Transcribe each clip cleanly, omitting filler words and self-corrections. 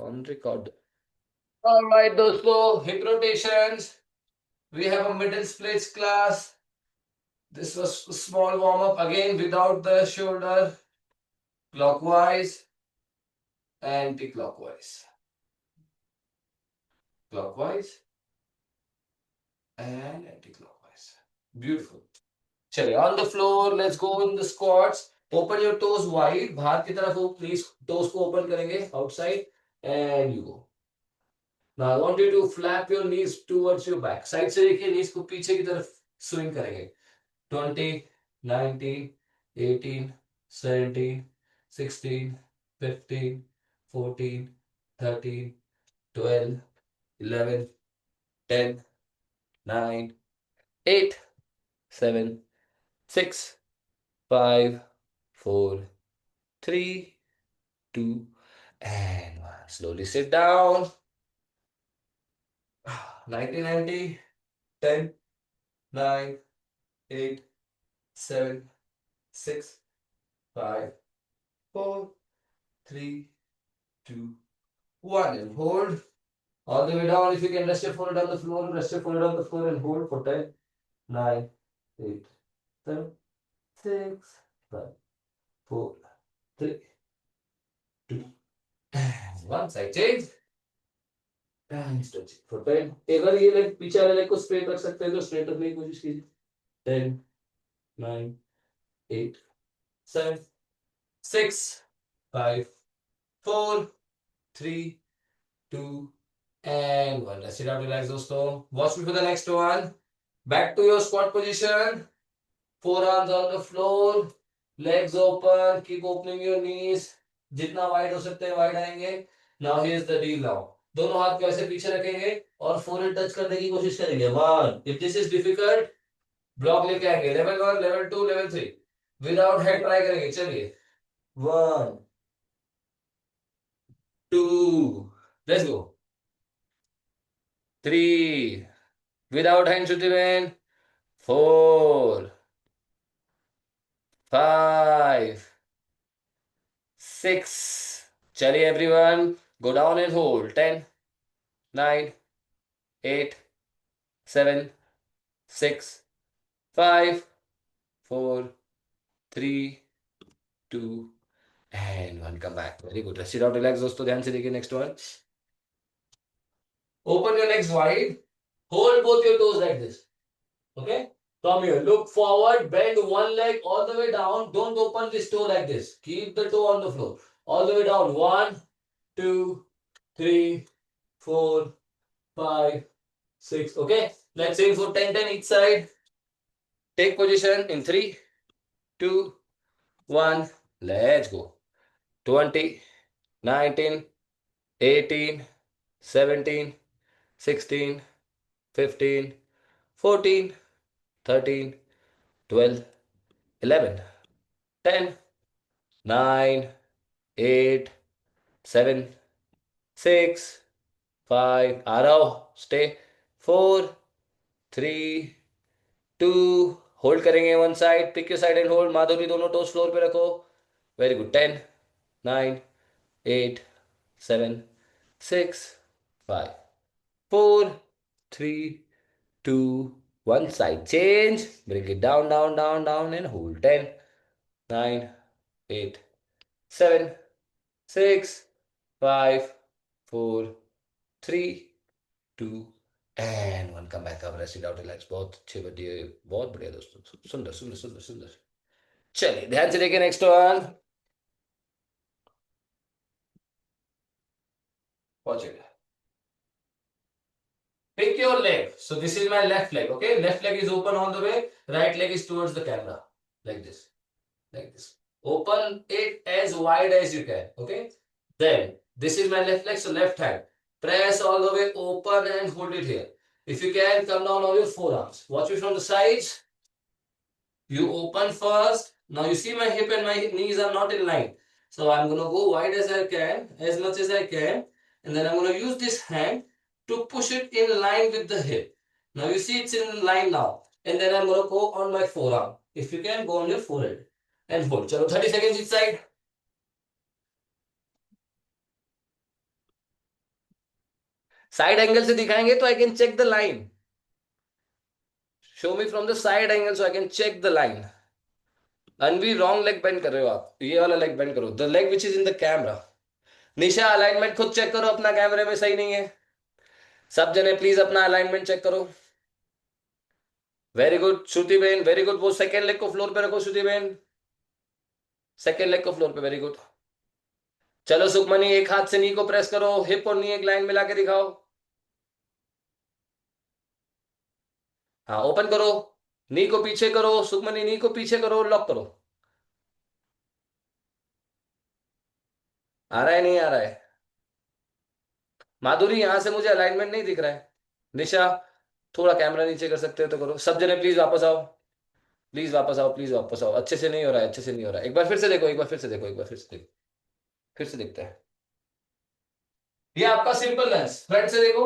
On record. All right, dosto, hip rotations. We have a middle splits class. This was a small warm up again without the shoulder. Clockwise, anti-clockwise. Clockwise and anti-clockwise. Beautiful. Chale, on the floor, let's go in the squats. Open your toes wide. बाहर की तरफ हो, please. Toes को open करेंगे outside and you go. Now I want you to flap your knees towards your back. Side से देखिए, knees को पीछे की तरफ swing करेंगे. 20, 19, 18, 17, 16, 15, 14, 13, 12, 11, 10, 9, 8, 7, 6, 5, 4, 3, 2, and 1. Slowly sit down. 90, 90, 10, 9, 8, 7, 6, 5, 4, 3, 2, 1. And hold. All the way down. If you can rest your forehead on the floor, rest your forehead on the floor and hold for 10, 9, 8, 7, 6, 5, 4, 3, 2, and 1. Side change. And stretch it for 10. अगर ये leg पीछे वाले leg को straight रख सकते हैं तो straight रखने की कोशिश कीजिए. 10, 9, 8, 7, 6, 5, 4, 3, 2, and 1. Rest it out, relax, dosto. Watch me for the next one. Back to your squat position. Forearms on the floor. Legs open. Keep opening your knees. जितना वाइड हो सकते हैं वाइड आएंगे. Now here's the deal now. दोनों हाथ को ऐसे पीछे रखेंगे और फोरहेड टच करने की कोशिश करेंगे. 1. If this is difficult, block लेके आएंगे. Level 1, level 2, level 3. Without head try करेंगे. चलिए. 1, 2. Let's go. 3. Without hand, Shruti. 4, 5, 6. Chaliye everyone. Go down and hold. 10, 9, 8, 7, 6, 5, 4, 3, 2, and 1. Come back. Very good. Rest it out. Relax, दोस्तों. ध्यान से देखिए next one. Open your legs wide. Hold both your toes like this. Okay? Come here. Look forward. Bend one leg all the way down. Don't open this toe like this. Keep the toe on the floor. All the way down. 1, 2, 3, 4, 5, 6. Okay? Let's aim for 10, 10 each side. Take position in 3, 2, 1. Let's go. 20, 19, 18, 17, 16, 15, 14, 13, 12, 11, 10, 9, 8, 7, 6, 5. आ रहा हो. Stay. 4, 3, 2. Hold करेंगे one side. Pick your side and hold. Madhuri दोनों toes floor पे रखो. Very good. 10, 9, 8, 7, 6, 5, 4, 3, 2, 1. Side change. Bring it down, down, down, down and hold. 10, 9, 8, 7, 6, 5, 4, 3, 2, and 1. Come back up. Rest it out. Relax. बहुत अच्छे बढ़िया. बहुत बढ़िया दोस्तों. सुंदर सुंदर सुंदर सुंदर. चलिए ध्यान से देखिए next one. Watch it. Pick your leg. So this is my left leg. Okay, left leg is open all the way. Right leg is towards the camera, like this, like this. Open it as wide as you can. Okay. Then this is my left leg. So left hand. Press all the way open and hold it here. If you can, come down on your forearms. Watch me from the sides. You open first. Now you see my hip and my knees are not in line. So I'm going to go wide as I can, as much as I can. And then I'm going to use this hand to push it in line with the hip. Now you see it's in line now. And then I'm going to go on my forearm. If you can, go on your forehead. And hold. Chalo, 30 seconds each side. Side angle से दिखाएंगे तो I can check the line. Show me from the side angle so I can check the line. Anvi wrong leg bend कर रहे हो आप, ये वाला leg bend करो, the leg which is in the camera. Nisha alignment खुद चेक करो, अपना कैमरे में सही नहीं है. सब जने प्लीज अपना अलाइनमेंट चेक करो. वेरी गुड श्रुति बहन, वेरी गुड. वो सेकेंड लेग को फ्लोर पे रखो श्रुति बहन, सेकेंड लेग को फ्लोर पे, वेरी गुड. चलो सुखमनी, एक हाथ से नी को प्रेस करो, हिप और नी एक लाइन मिला के दिखाओ. हाँ ओपन करो, नी को पीछे करो सुखमनी, नी को पीछे करो, लॉक करो. आ रहा है नहीं आ रहा है? माधुरी यहां से मुझे अलाइनमेंट नहीं दिख रहा है. निशा थोड़ा कैमरा नीचे कर सकते हो तो करो. सब जने प्लीज वापस आओ, प्लीज वापस आओ, प्लीज वापस आओ. अच्छे से नहीं हो रहा है, अच्छे से नहीं हो रहा है. एक बार फिर से देखो, एक बार फिर से देखो, एक बार फिर से देखो, फिर से देखते हैं. ये आपका सिंपल लेंस, फ्रंट से देखो.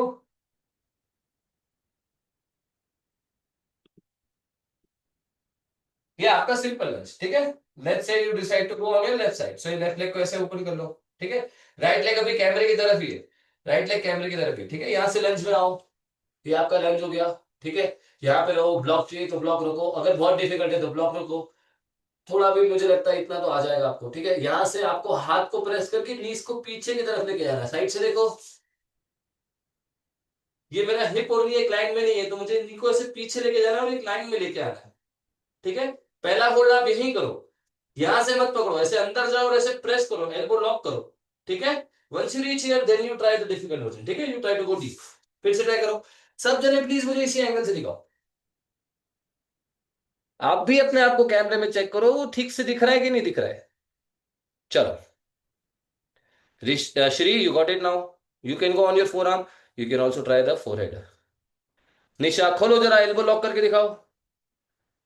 ये आपका सिंपल लेंस, ठीक है. Let's say you decide to go again left side, so ये लेफ्ट लेग को ऐसे ओपन कर लो, ठीक है. राइट लेग अभी कैमरे की तरफ ही है, राइट लेग कैमरे की तरफ ही, ठीक है. यहाँ से लेंस में आओ, ये आपका लेंस हो गया, ठीक है. यहाँ पे रहो, ब्लॉक चाहिए तो ब्लॉक रखो, अगर बहुत डिफिकल्ट है तो ब्लॉक रखो. थोड़ा भी मुझे लगता है इतना तो आ जाएगा आपको, ठीक है. यहाँ से आपको हाथ को प्रेस करके नीज को पीछे की तरफ लेके जाना है, साइड से देखो. ये मेरा हिप और नी एक लाइन में नहीं है, तो मुझे नी को ऐसे पीछे लेके जाना है और एक लाइन में लेके आना है, ठीक है. पहला होल्ड आप यही करो, यहां से मत पकड़ो, ऐसे अंदर जाओ और ऐसे प्रेस करो, एल्बो लॉक करो, ठीक है. Once you reach here then you try the difficult version, ठीक है. You try to go deep. फिर से ट्राई करो. सब जने प्लीज मुझे इसी एंगल से दिखाओ. आप भी अपने आप को कैमरे में चेक करो, वो ठीक से दिख रहा है कि नहीं दिख रहा है. चलो Shri, you got it now. You can go on your forearm. You can also try the forehead. Nisha खोलो जरा, एल्बो लॉक करके दिखाओ,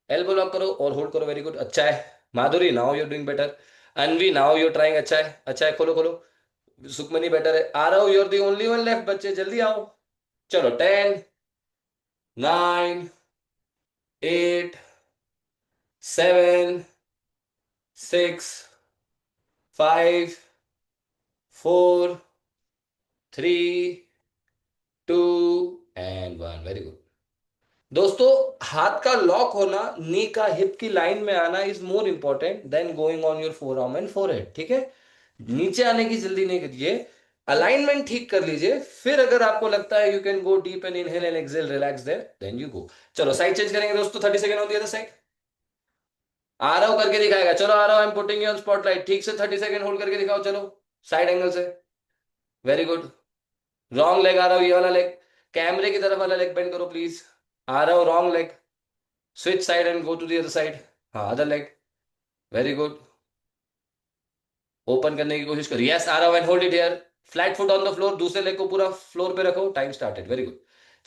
एल्बो लॉक करो और होल्ड करो, वेरी गुड, अच्छा है. Madhuri now you doing better. Anvi now you trying, अच्छा है, अच्छा है, खोलो खोलो. सुखमनी बेटर है. आ रहा हूं, you're the only one left, बच्चे जल्दी आओ. चलो 10, 9, 8, 7, 6, 5, 4, 3, 2 एंड 1, वेरी गुड. दोस्तों हाथ का लॉक होना, नी का हिप की लाइन में आना is more important than going on your forearm and forehead, ठीक है. नीचे आने की जल्दी नहीं करिए, अलाइनमेंट ठीक कर लीजिए, फिर अगर आपको लगता है you can go deep and inhale and exhale, relax there, then you go. चलो साइड चेंज करेंगे दोस्तों, 30 second on the other side. आ रहा हूं करके दिखाएगा, चलो आ रहा हूं, I am putting you on spotlight, ठीक से 30 सेकंड होल्ड करके दिखाओ, चलो साइड एंगल से, वेरी गुड. रॉन्ग लेग आ रहा हूं, ये वाला लेग, कैमरे की तरफ वाला लेग बेंड करो प्लीज. आ रहा हूं wrong leg, switch side and go to the other side. हाँ other leg, very good. Open करने की कोशिश करो, यस आ रहा हूं, and hold it here. Flat foot on the floor, दूसरे लेग को पूरा फ्लोर पे रखो, टाइम स्टार्टेड, वेरी गुड.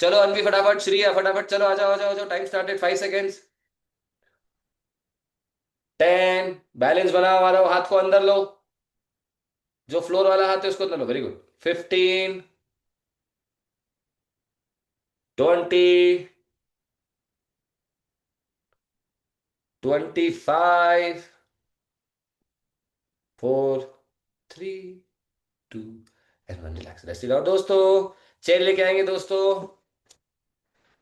चलो अनवी फटाफट, श्री फटाफट, चलो आ जाओ आ जाओ आ जाओ, टाइम स्टार्टेड, 5 सेकेंड्स. 10, बैलेंस बनाओ, आ रहा हो, हाथ को अंदर लो, जो फ्लोर वाला हाथ है उसको अंदर लो, very good. 15, 20, 25, 4, 3, 2 and 1, relax, rest it out. दोस्तों चेयर लेके आएंगे दोस्तों,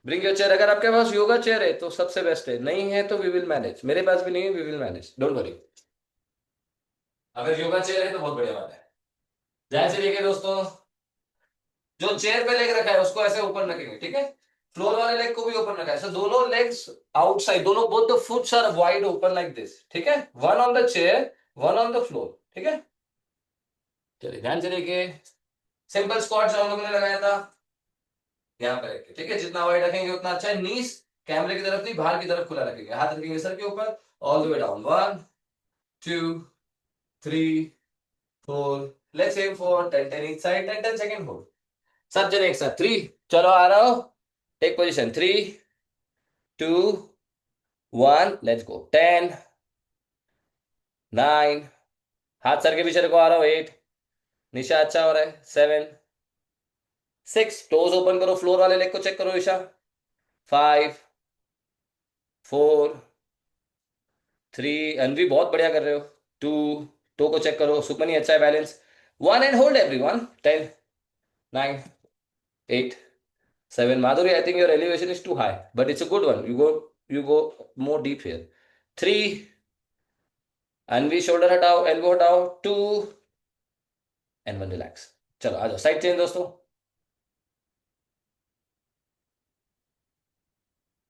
ब्रिंग योर चेयर. अगर आपके पास योगा चेयर है तो सबसे बेस्ट है, नहीं है तो वी विल मैनेज, मेरे पास भी नहीं है, we will manage, don't worry. अगर योगा चेयर है तो बहुत बढ़िया बात है. ध्यान से देखिए दोस्तों, जो चेयर पे लेग रखा है उसको ऐसे ऊपर रखेंगे, ठीक है. फ्लोर वाले लेग को भी ऊपर रखा है, सो दोनों लेग्स आउटसाइड, दोनों both the foots are wide open like this, ठीक है. One on the chair, one on the floor, ठीक है. चलिए ध्यान से देखिए, सिंपल स्क्वाट जो हम लोगों ने लगाया था, यहाँ पे रखिए, ठीक है. जितना वाइड रखेंगे उतना अच्छा है. नीस कैमरे की तरफ नहीं, बाहर की तरफ खुला रखेंगे, हाथ रखेंगे सर के ऊपर, all the way down. 1, 2, 3, 4, let's aim for 10, 10 each side, 10, 10 second hold. सब जने एक साथ 3, चलो आ रहा हो, टेक पोजीशन, 3, 2, 1, लेट्स गो. 10, 9, हाथ सर के पीछे रखो, आ रहा हो. 8, निशा अच्छा हो रहा है. 7, 6, टोज ओपन करो, फ्लोर वाले लेग को चेक करो निशा. 5, 4, 3, अनवी बहुत बढ़िया कर रहे हो. 2, टो को चेक करो, सुपनी अच्छा है, balance. 1 and hold everyone. 10, 9, 8, 7. Madhuri, I think your elevation is too high, but it's a good one. You go more deep here. 3. Anvi, shoulder हटाओ, elbow हटाओ. 2 and 1, relax. चलो आ जाओ, साइड चेंज दोस्तों.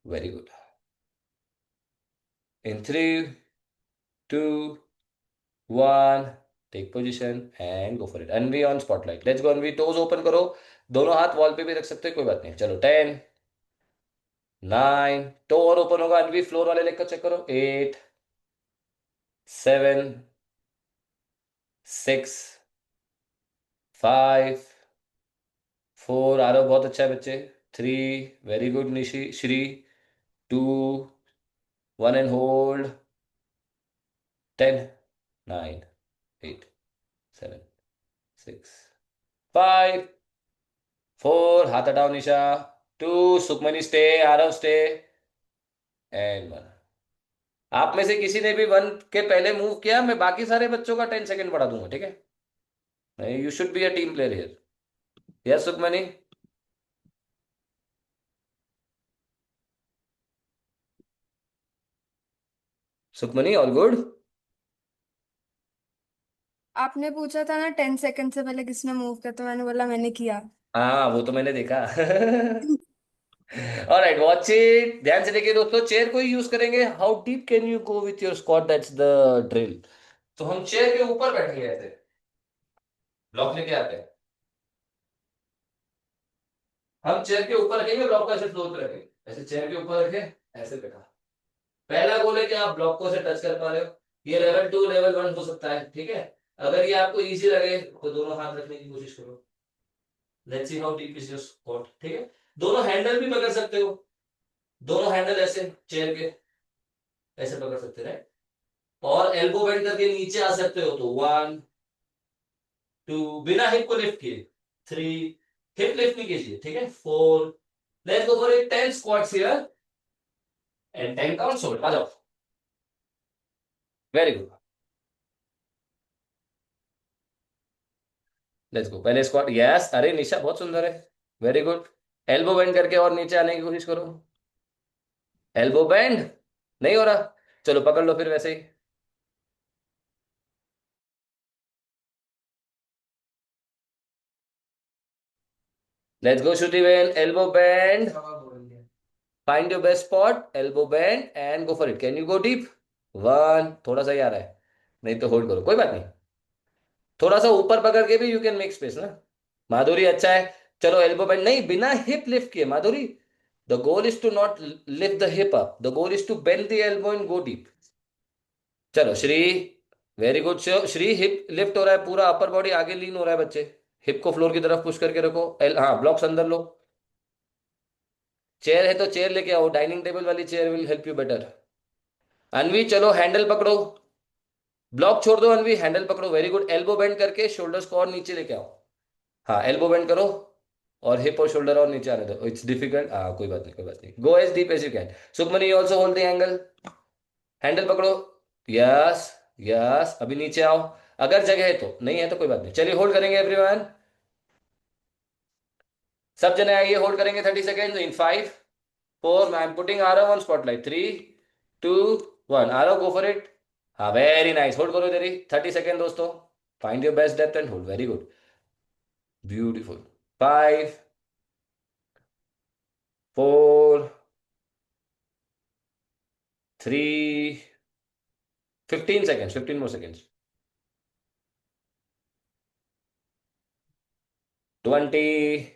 Very good. In 3, 2, 1, take position and go for it. Anvi on spotlight. Let's go Anvi. Toes open करो. दोनों हाथ wall पे भी रख सकते हो, कोई बात नहीं. चलो 10, 9. टो और ओपन होगा. अनवी फ्लोर वाले लेग का चेक करो. 8, 7, 6, 5, 4. आ रहा हो, बहुत अच्छा है बच्चे. 3, very good Nishi Shri. 2, 1 and hold. 10, 9, 8, 7, 6, 5, 4. हाथ हटाओ निशा. 2, Sukhmani stay. Aarav stay. And 1. आप में से किसी ने भी 1 के पहले मूव किया, मैं बाकी सारे बच्चों का 10 सेकंड बढ़ा दूंगा, ठीक है. You should be a team player here. Yes Sukhmani. Sukhmani all good. आपने पूछा था ना 10 सेकंड से पहले किसने मूव किया, तो मैंने बोला मैंने किया। हाँ वो तो मैंने देखा. Alright, watch it. ध्यान से देखिए दोस्तों, चेयर को ही यूज करेंगे. How deep can you go with your squat, that's the drill. तो हम चेयर के ऊपर बैठेंगे ऐसे. ब्लॉक लेके आते हैं. हम चेयर के ऊपर रखेंगे, ब्लॉक को ऐसे फ्लोर पे रखेंगे. ऐसे चेयर के ऊपर रखे, ऐसे बैठा. पहला गोल है कि आप ब्लॉक को ऐसे टच कर पा रहे हो. ये लेवल 2 लेवल 1 हो सकता है, ठीक है. अगर ये आपको इजी लगे तो दोनों हाथ रखने की कोशिश करो. Let's see how deep is your squat, ठीक है. दोनों हैंडल भी पकड़ सकते हो. दोनों हैंडल ऐसे चेयर के ऐसे पकड़ सकते हैं. और एल्बो बेंड करके नीचे आ सकते हो. तो 1, 2, बिना हिप को लिफ्ट किए. 3, हिप लिफ्ट नहीं कीजिए, ठीक है. 4. Let's go for 10 squats here and 10 counts hold. आ जाओ. Very good. Let's go. पहले स्क्वाट. यस, अरे निशा बहुत सुंदर है. Very good. एल्बो बेंड करके और नीचे आने की कोशिश करो. एल्बो बेंड नहीं हो रहा. चलो पकड़ लो फिर वैसे ही. लेट्स गो श्रुतिवेल. Elbow bend. Find your best spot. Elbow bend and go for it. Can you go deep. 1. थोड़ा सा ही आ रहा है, नहीं तो होल्ड करो, कोई बात नहीं. थोड़ा सा ऊपर पकड़ के भी यू कैन मेक स्पेस ना. माधुरी अच्छा है. चलो एल्बो बेंड नहीं, बिना हिप लिफ्ट किए Madhuri. The goal is to not lift the hip up. The goal is to bend the elbow and go deep. चलो Shri. Very good Shri. Hip lift हो रहा है, पूरा अपर बॉडी आगे लीन हो रहा है बच्चे. हिप को फ्लोर की तरफ पुश करके रखो. हाँ, ब्लॉक्स अंदर लो. चेयर है तो चेयर लेके आओ. डाइनिंग टेबल वाली chair will help you better. Anvi चलो हैंडल पकड़ो. ब्लॉक छोड़ दो अनवी, हैंडल पकड़ो. Very good. एल्बो बेंड करके शोल्डर्स को और नीचे लेके आओ. हाँ, एल्बो बेंड करो और हिप और शोल्डर और नीचे आने दो. It's difficult. हाँ कोई बात नहीं, कोई बात नहीं. Go as deep as you can. Sukhmani you also hold the angle. Handle पकड़ो. यस. यस, अभी नीचे आओ. अगर जगह है तो, नहीं है तो कोई बात नहीं. चलिए होल्ड करेंगे एवरीवन. सब जने आइए, होल्ड करेंगे 30 second in 5, 4. I am putting Aarav on spotlight. 3, 2, 1. Aarav go for it. हाँ वेरी नाइस. होल्ड करो इधर ही 30 सेकेंड दोस्तों. Find your best depth and hold. Very good. Beautiful. 5, 4, 3, 15 seconds. 15 more seconds. 20,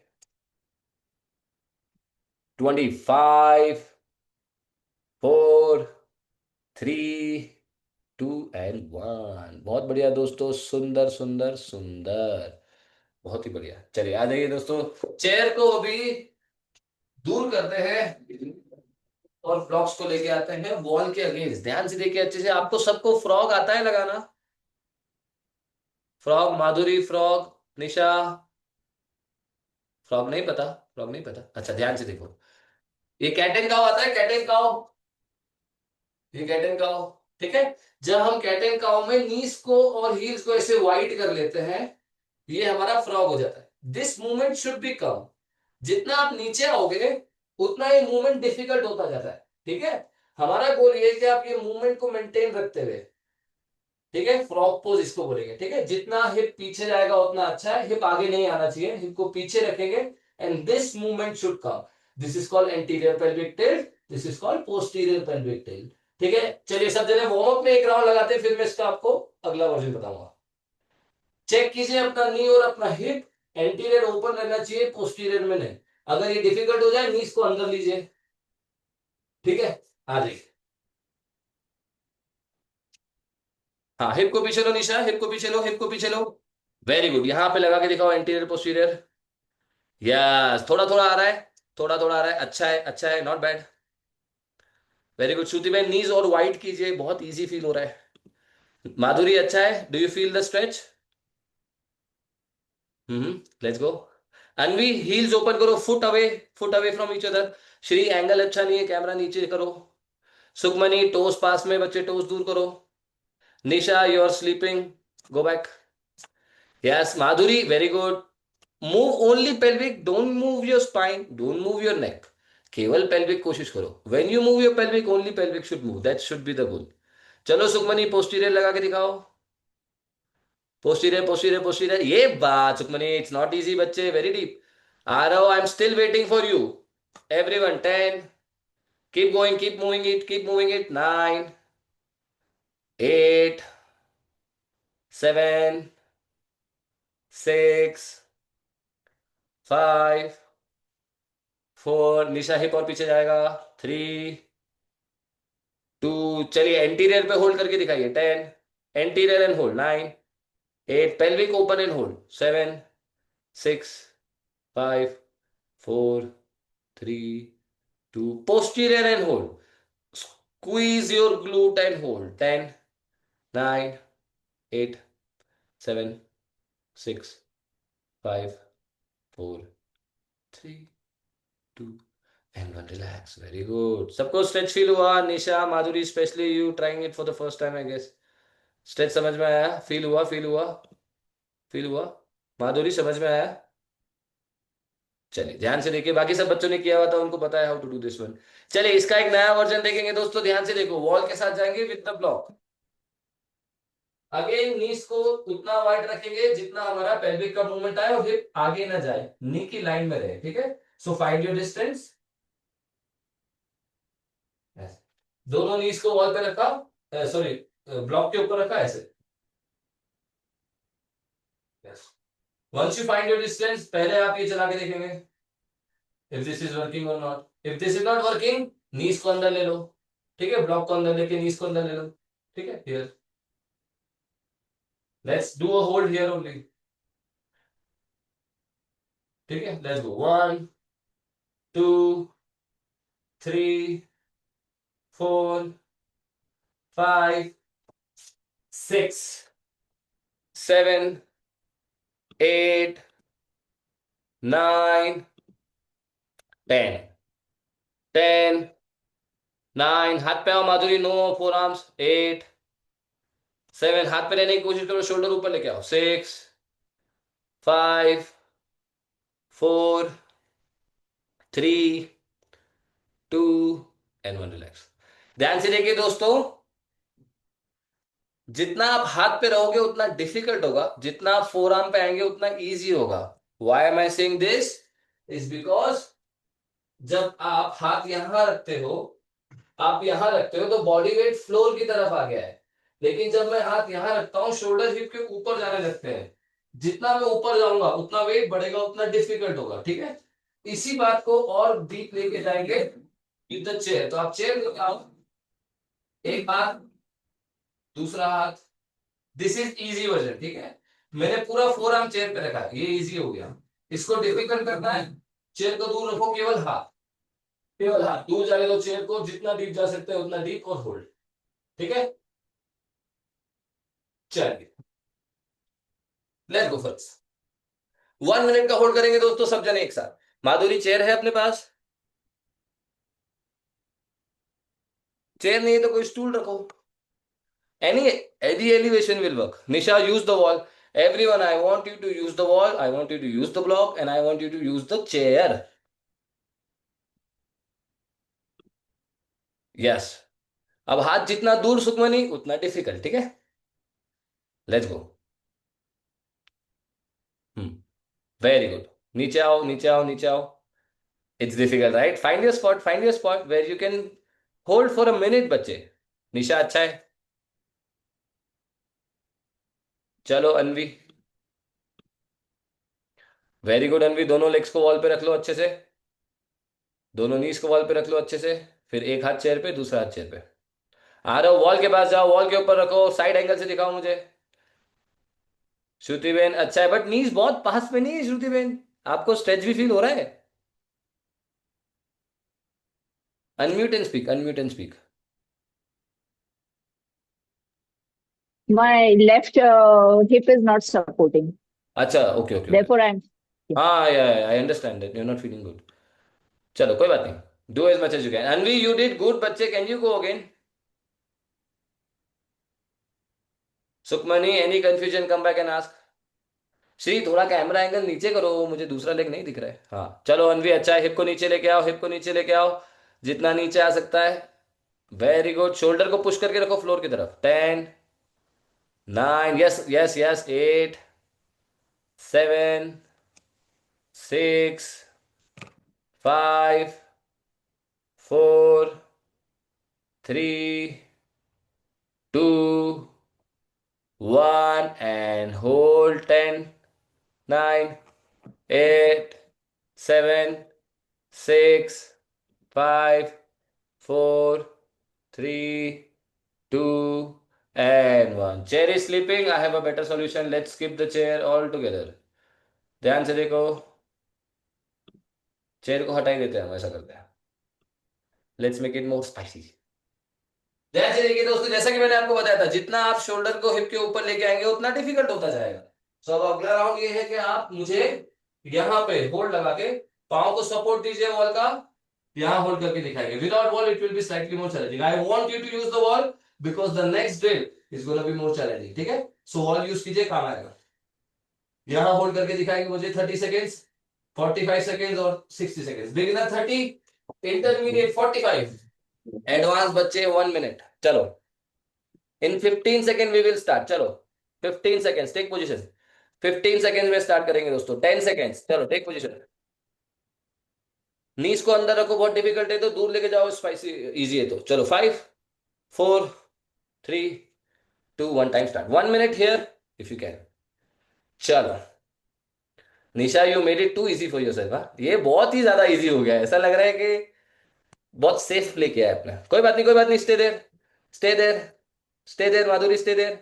25, 4, 3, 2 and 1. बहुत बढ़िया दोस्तों, सुंदर सुंदर सुंदर. बहुत ही बढ़िया. चलिए आ जाइए दोस्तों. चेयर को अभी दूर करते हैं और फ्रॉक्स को लेके आते हैं वॉल के अगेंस्ट. ध्यान से देखिए अच्छे से. आपको सबको फ्रॉग आता है लगाना. फ्रॉग माधुरी, फ्रॉग निशा. फ्रॉग नहीं पता. फ्रॉग नहीं पता. अच्छा ध्यान से देखो. ये कैट एंड काउ आता है. Cat and cow. ये कैट एंड काउ, ठीक है. जब हम कैट एंड काउ में नीज को और हील्स को ऐसे वाइड कर लेते हैं, ये हमारा फ्रॉग हो जाता है. दिस मूवमेंट शुड बी कम. जितना आप नीचे आओगे उतना ये मूवमेंट डिफिकल्ट होता जाता है, ठीक है। हमारा गोल ये है कि आप ये मूवमेंट को मेंटेन रखते हुए, ठीक है, फ्रॉग पोज इसको बोलेंगे, ठीक है। जितना हिप पीछे जाएगा उतना अच्छा है, हिप आगे नहीं आना चाहिए, हिप को पीछे रखेंगे and this movement should come. This is called anterior pelvic tilt, this is called posterior pelvic tilt, ठीक है। चलिए सब जने वार्म अप में एक राउंड लगाते हैं, फिर मैं इसका आपको अगला वर्जन बताऊंगा। चेक कीजिए अपना नी और अपना हिप, एंटीरियर ओपन रहना चाहिए, पोस्टीरियर में नहीं। अगर ये डिफिकल्ट हो जाए नीज को अंदर लीजिए, ठीक है। आ जाइए, हाँ हिप को पीछे लो निशा, हिप को पीछे लो, हिप को पीछे लो। वेरी गुड, यहाँ पे लगा के दिखाओ एंटीरियर पोस्टीरियर। यस, थोड़ा थोड़ा आ रहा है, थोड़ा थोड़ा आ रहा है, अच्छा है, अच्छा है, नॉट बैड। वेरी गुड श्रुति बहन, नीज और वाइड कीजिए, बहुत इजी फील हो रहा है। माधुरी अच्छा है, do you feel the stretch? Let's go. Anvi heels open करो, foot away from each other. Shri angle अच्छा नहीं है, कैमरा नीचे करो। सुखमनी टोस पास में, बच्चे टोस दूर करो। Nisha you are sleeping, go back. Yes Madhuri very good. Move only pelvic, don't move your spine, don't move your neck, केवल पेल्विक कोशिश करो। When you move your pelvic only pelvic should move, that should be the goal. चलो Sukhmani posterior लगा के दिखाओ। Posterior posterior posterior, ये बात Sukhmani, it's not easy बच्चे, वेरी डीप। आ रहा हो, I am still waiting for you. Everyone 10, keep going, keep moving it, keep moving it. 9, 8, 7, 6, 5, 4, Nisha hip और पीछे जाएगा। 3, 2, चलिए एंटीरियर पे होल्ड करके दिखाइए। 10, anterior and hold. 9, 8, pelvic open and hold. 7, 6, 5, 4, 3, 2, posterior and hold. Squeeze your glute and hold. 10, 9, 8, 7, 6, 5, 4, 3, 2, and 1. Relax. Very good. सबको stretch feel हुआ? Nisha Madhuri specially you trying it for the first time I guess. Stretch समझ में आया? Feel हुआ, feel हुआ, feel हुआ? माधुरी समझ में आया? चलिए ध्यान से देखिए, बाकी सब बच्चों ने किया हुआ था, उनको पता है how to do this one. चलिए इसका एक नया वर्जन देखेंगे दोस्तों, ध्यान से देखो। वॉल के साथ जाएंगे विद द ब्लॉक। अगेन नीज को उतना वाइड रखेंगे जितना हमारा पेल्विक का मूवमेंट आए और हिप आगे ना जाए, नी की लाइन में रहे, ठीक है। So find your distance. दोनों नीज को वॉल पे रखा, सॉरी ब्लॉक के ऊपर रखा ऐसे। Once you find your distance, पहले आप ये चला के देखेंगे if this is working or not. If this is not working, knees को अंदर ले लो, ठीक है। ब्लॉक को अंदर लेके नीज को अंदर ले लो, ठीक है। Here let's do a hold here only, ठीक है। लेट्स गो 1, 2, 3, 4, 5, 6, 7, 8, 9, 10, 10, 9, हाथ पे आओ माधुरी, नो फोर आर्म्स। 8, 7, हाथ पे रहने की कोशिश करो, शोल्डर ऊपर लेके आओ। 6, 5, 4, 3, 2 एंड 1। रिलैक्स। ध्यान से देखिए दोस्तों, जितना आप हाथ पे रहोगे उतना डिफिकल्ट होगा, जितना आप फोर आर्म पे आएंगे उतना इजी होगा। Why am I saying this? Is because जब आप हाथ यहां रखते हो, आप यहां रखते हो तो बॉडी वेट फ्लोर की तरफ आ गया है। लेकिन जब मैं हाथ यहां रखता हूं, शोल्डर हिप के ऊपर जाने लगते हैं। जितना मैं ऊपर जाऊंगा उतना वेट बढ़ेगा, उतना डिफिकल्ट होगा, ठीक है। इसी बात को और डीप लेके जाएंगे विद द चेयर। तो आप चेयर लेके आओ, एक हाथ, दूसरा हाथ। दिस इज इजी वर्जन, ठीक है। मैंने पूरा फोर आर्म चेयर पे रखा है, ये इजी हो गया। इसको डिफिकल्ट करना है, चेयर को दूर रखो, केवल हाथ, केवल हाथ दूर जाने दो चेयर को, जितना डीप जा सकते हैं उतना डीप, और होल्ड, ठीक है। चलिए लेट्स गो फर्स्ट। 1 मिनट का होल्ड करेंगे दोस्तों सब जने एक साथ। माधुरी चेयर है अपने पास? चेयर नहीं है तो कोई स्टूल रखो, any any elevation will work. Nisha use the wall, Everyone, I want you to use the wall, I want you to use the block, and I want you to use the chair. Yes. अब हाथ जितना दूर सुखमनी उतना difficult, ठीक है? Let's go. Very good. नीचे आओ, नीचे आओ, नीचे आओ. It's difficult, right? Find your spot, find your spot where you can hold for a minute बच्चे. निशा अच्छा है. चलो अनवी. वेरी गुड अनवी. दोनों लेग्स को वॉल पे रख लो अच्छे से. दोनों नीज को वॉल पे रख लो अच्छे से. फिर एक हाथ चेयर पे, दूसरा हाथ चेयर पे. आ रहे हो, वॉल के पास जाओ, वॉल के ऊपर रखो, साइड एंगल से दिखाओ मुझे. श्रुति बेन अच्छा है, बट नीज बहुत पास में नहीं है श्रुति बेन. आपको स्ट्रेच भी फील हो रहा है? Unmute and speak, unmute and speak. My left hip is not supporting. अच्छा, okay okay okay. Therefore, I'm. Yeah. हाँ, I understand that you are not feeling good. चलो कोई बात नहीं. Do as much as you can. Anvi you did good बच्चे. Can you go again? Sukhmani any confusion come back and ask. Shri थोड़ा camera angle नीचे करो, मुझे दूसरा लेग नहीं दिख रहा है. हाँ चलो अनवी अच्छा है. हिप को नीचे लेके आओ, हिप को नीचे लेके आओ, जितना नीचे आ सकता है. Very good. शोल्डर को पुश करके रखो फ्लोर की तरफ. 10, 9, yes yes yes, 8, 7, 6, 5, 4, 3, 2, 1, and hold. 10, 9, 8, 7, 6, 5, 4, 3, 2, and 1. Chair is sleeping. I have a better solution. Let's skip the chair altogether. ध्यान से देखो. चेयर को हटा ही देते हैं हम, ऐसा करते हैं. Let's make it more spicy. ध्यान से देखिए दोस्तों, जैसा कि मैंने आपको बताया था, जितना आप शोल्डर को हिप के ऊपर लेके आएंगे उतना डिफिकल्ट होता जाएगा. सो अब अगला राउंड ये है कि आप मुझे यहाँ पे होल्ड लगा के पाँव को सपोर्ट दीजिए वॉल का. यहाँ होल्ड करके दिखाएंगे. Without wall it will be slightly more challenging. I want you to use the wall because the next drill is gonna be more challenging. ठीक है? सो वॉल यूज कीजिए, काम आएगा. यहाँ होल्ड करके दिखाएंगे मुझे 30 सेकेंड्स, 45 सेकेंड्स और 60 सेकेंड्स. बिगिनर 30, इंटरमीडिएट 45, एडवांस बच्चे 1 मिनट. चलो इन 15 सेकेंड वी विल स्टार्ट. चलो 15 सेकेंड्स, टेक पोजीशन. 15 सेकेंड्स में स्टार्ट करेंगे दोस्तों. 10 सेकेंड्स. चलो टेक पोजीशन. नीज को अंदर रखो, बहुत डिफिकल्ट है तो दूर लेके जाओ, स्पाइसी इजी है तो. चलो 5, 4, 3, 2, 1, time start. 1 minute here if you can. चलो Nisha you made it too easy for yourself. ये बहुत ही ज्यादा इजी हो गया है, ऐसा लग रहा है कि बहुत सेफ प्ले किया है आपने. कोई बात नहीं, कोई बात नहीं. Stay there, stay there, stay there Madhuri, stay there,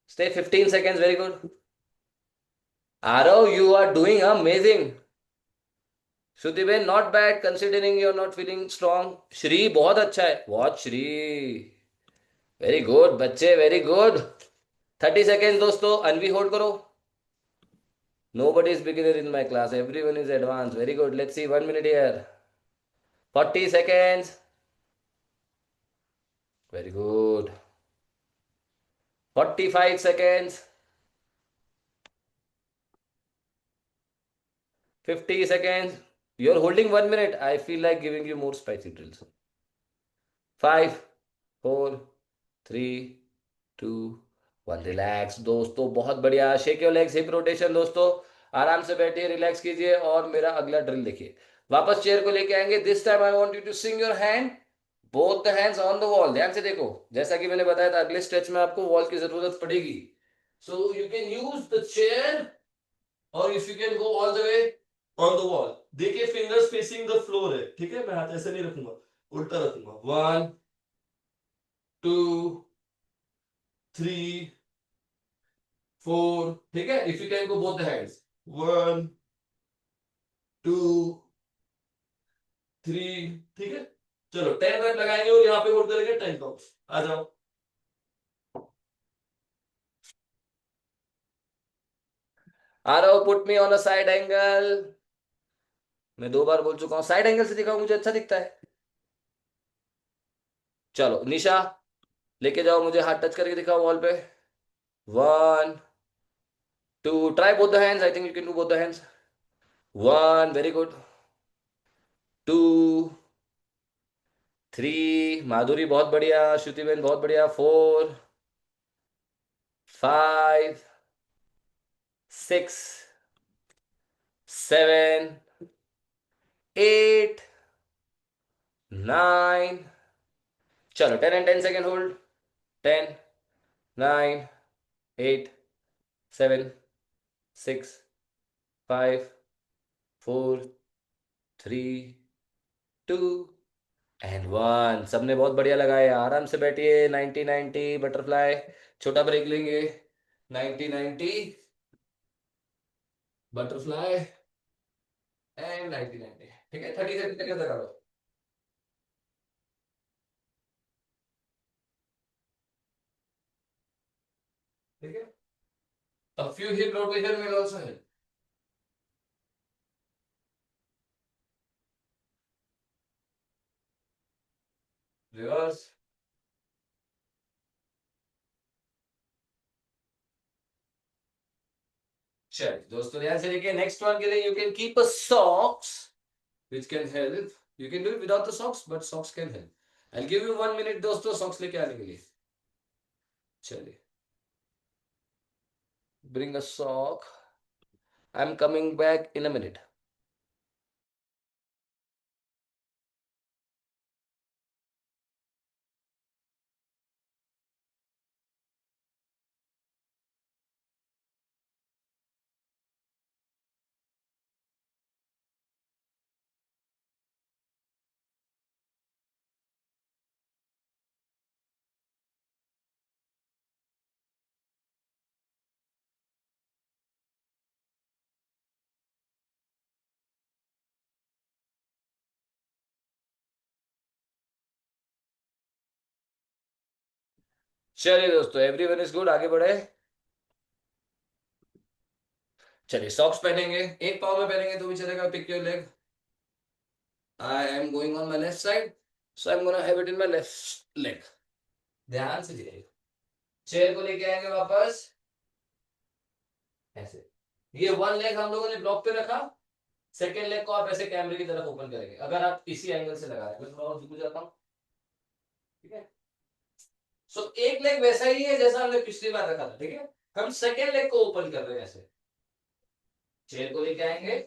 stay. 15 seconds. Very good. Aarav you are doing amazing. Shruti ben not bad considering you are not feeling strong. Shri बहुत अच्छा है. वॉच श्री. वेरी गुड बच्चे, वेरी गुड. 30 seconds दोस्तों. अनवी होल्ड करो. Nobody is beginner in my class. Everyone is advanced. Very good. Let's see. 1 minute here. 40 seconds. Very good. 45 seconds. 50 seconds. You're holding 1 minute. I feel like giving you more spicy drills. 5, 4, 3, 2, 1. Relax दोस्तों, बहुत बढ़िया. Shake your legs, hip rotation दोस्तों. आराम से बैठिए, relax कीजिए और मेरा अगला ड्रिल देखिए. वापस चेयर को लेके आएंगे. This time I want you to swing your hand, both the hands on the wall. ध्यान से देखो, जैसा कि मैंने बताया था अगले स्ट्रेच में आपको वॉल की जरूरत पड़ेगी. So you can use the chair or if you can go all the way on the wall. देखिए फिंगर्स फेसिंग द फ्लोर है. ठीक है? मैं हाथ ऐसे नहीं रखूंगा, उल्टा रखूंगा. 1, 2, 3, 4. ठीक है? If you can go both the hands. 1, 2, 3. ठीक है? चलो 10 रन लगाएंगे और यहाँ पे होल्ड करेंगे 10 काउंट. आ जाओ. आ रहा हूं. Put me on a side angle. मैं 2 बार बोल चुका हूं, साइड एंगल से दिखाओ, मुझे अच्छा दिखता है. चलो निशा लेके जाओ मुझे, हाथ टच करके दिखाओ वॉल पे. 1, 2, try both the hands. I think you can do both the hands. 1, very good. 2, 3, माधुरी बहुत बढ़िया, श्रुति बहन बहुत बढ़िया. 4, 5, 6, 7, 8, 9. चलो 10 and 10 second hold. 10, 9, 8, 7, 6, 5, 4, 3, 2 and 1. सबने बहुत बढ़िया लगाए. आराम से बैठिए. 90 90 बटरफ्लाई. छोटा ब्रेक लेंगे. 90 90 बटरफ्लाई एंड 90 90. ठीक है. 30 30 सेकंड लगा लो. ठीक है. A few hip rotation will also help. Reverse. चलिए दोस्तों ध्यान से देखिए. नेक्स्ट वन के लिए you can keep a socks which can help. You can do it without the socks, but socks can help. I'll give you 1 minute दोस्तों socks लेके आने के लिए. चलिए. Bring a sock. I'm coming back in a minute. चलिए दोस्तों everyone is good. आगे बढ़े. चलिए सॉक्स पहनेंगे. एक पाव में पहनेंगे तो भी चलेगा. Pick your leg. I am going on my left side, so I am gonna have it in my left leg. ध्यान से दिखाइए. चेयर को लेके आएंगे वापस ऐसे. ये वन लेग हम लोगों ने ब्लॉक पे रखा. सेकेंड लेग को आप ऐसे कैमरे की तरफ ओपन करेंगे. अगर आप इसी एंगल से लगा रहे हैं. मैं थोड़ा और झुक जाता हूँ. ठीक है. सो एक लेग वैसा ही है जैसा हमने पिछली बार रखा था. ठीक है. हम सेकेंड लेग को ओपन कर रहे हैं ऐसे. चेयर को लेके आएंगे.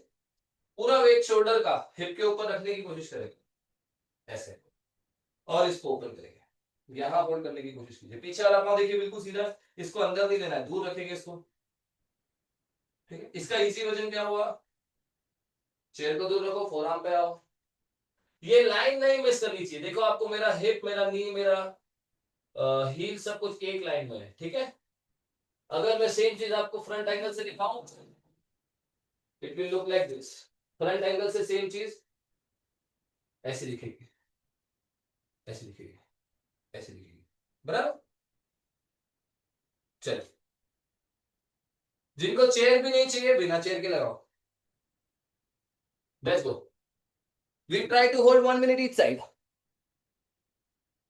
पूरा वेट शोल्डर का हिप के ऊपर रखने की कोशिश करेंगे ऐसे. और इसको ओपन करेंगे. यहां होल्ड करने की कोशिश कीजिए. पीछे वाला पाँव देखिए बिल्कुल सीधा. इसको अंदर नहीं लेना है, दूर रखेंगे इसको. ठीक है. इसका इजी वजन क्या हुआ. चेयर को दूर रखो. फोरआर्म पे आओ. ये लाइन नहीं मिस करनी चाहिए. देखो आपको मेरा हिप, मेरा नी, मेरा हील सब कुछ एक लाइन में है. ठीक है. अगर मैं सेम चीज आपको फ्रंट एंगल से दिखाऊं, it will look like this. Front angle से सेम चीज ऐसे दिखेगी. ऐसे दिखेगी. ऐसे दिखेगी. बराबर. चलिए. जिनको चेयर भी नहीं चाहिए बिना चेयर के लगाओ. Let's go. We try to hold 1 minute each side.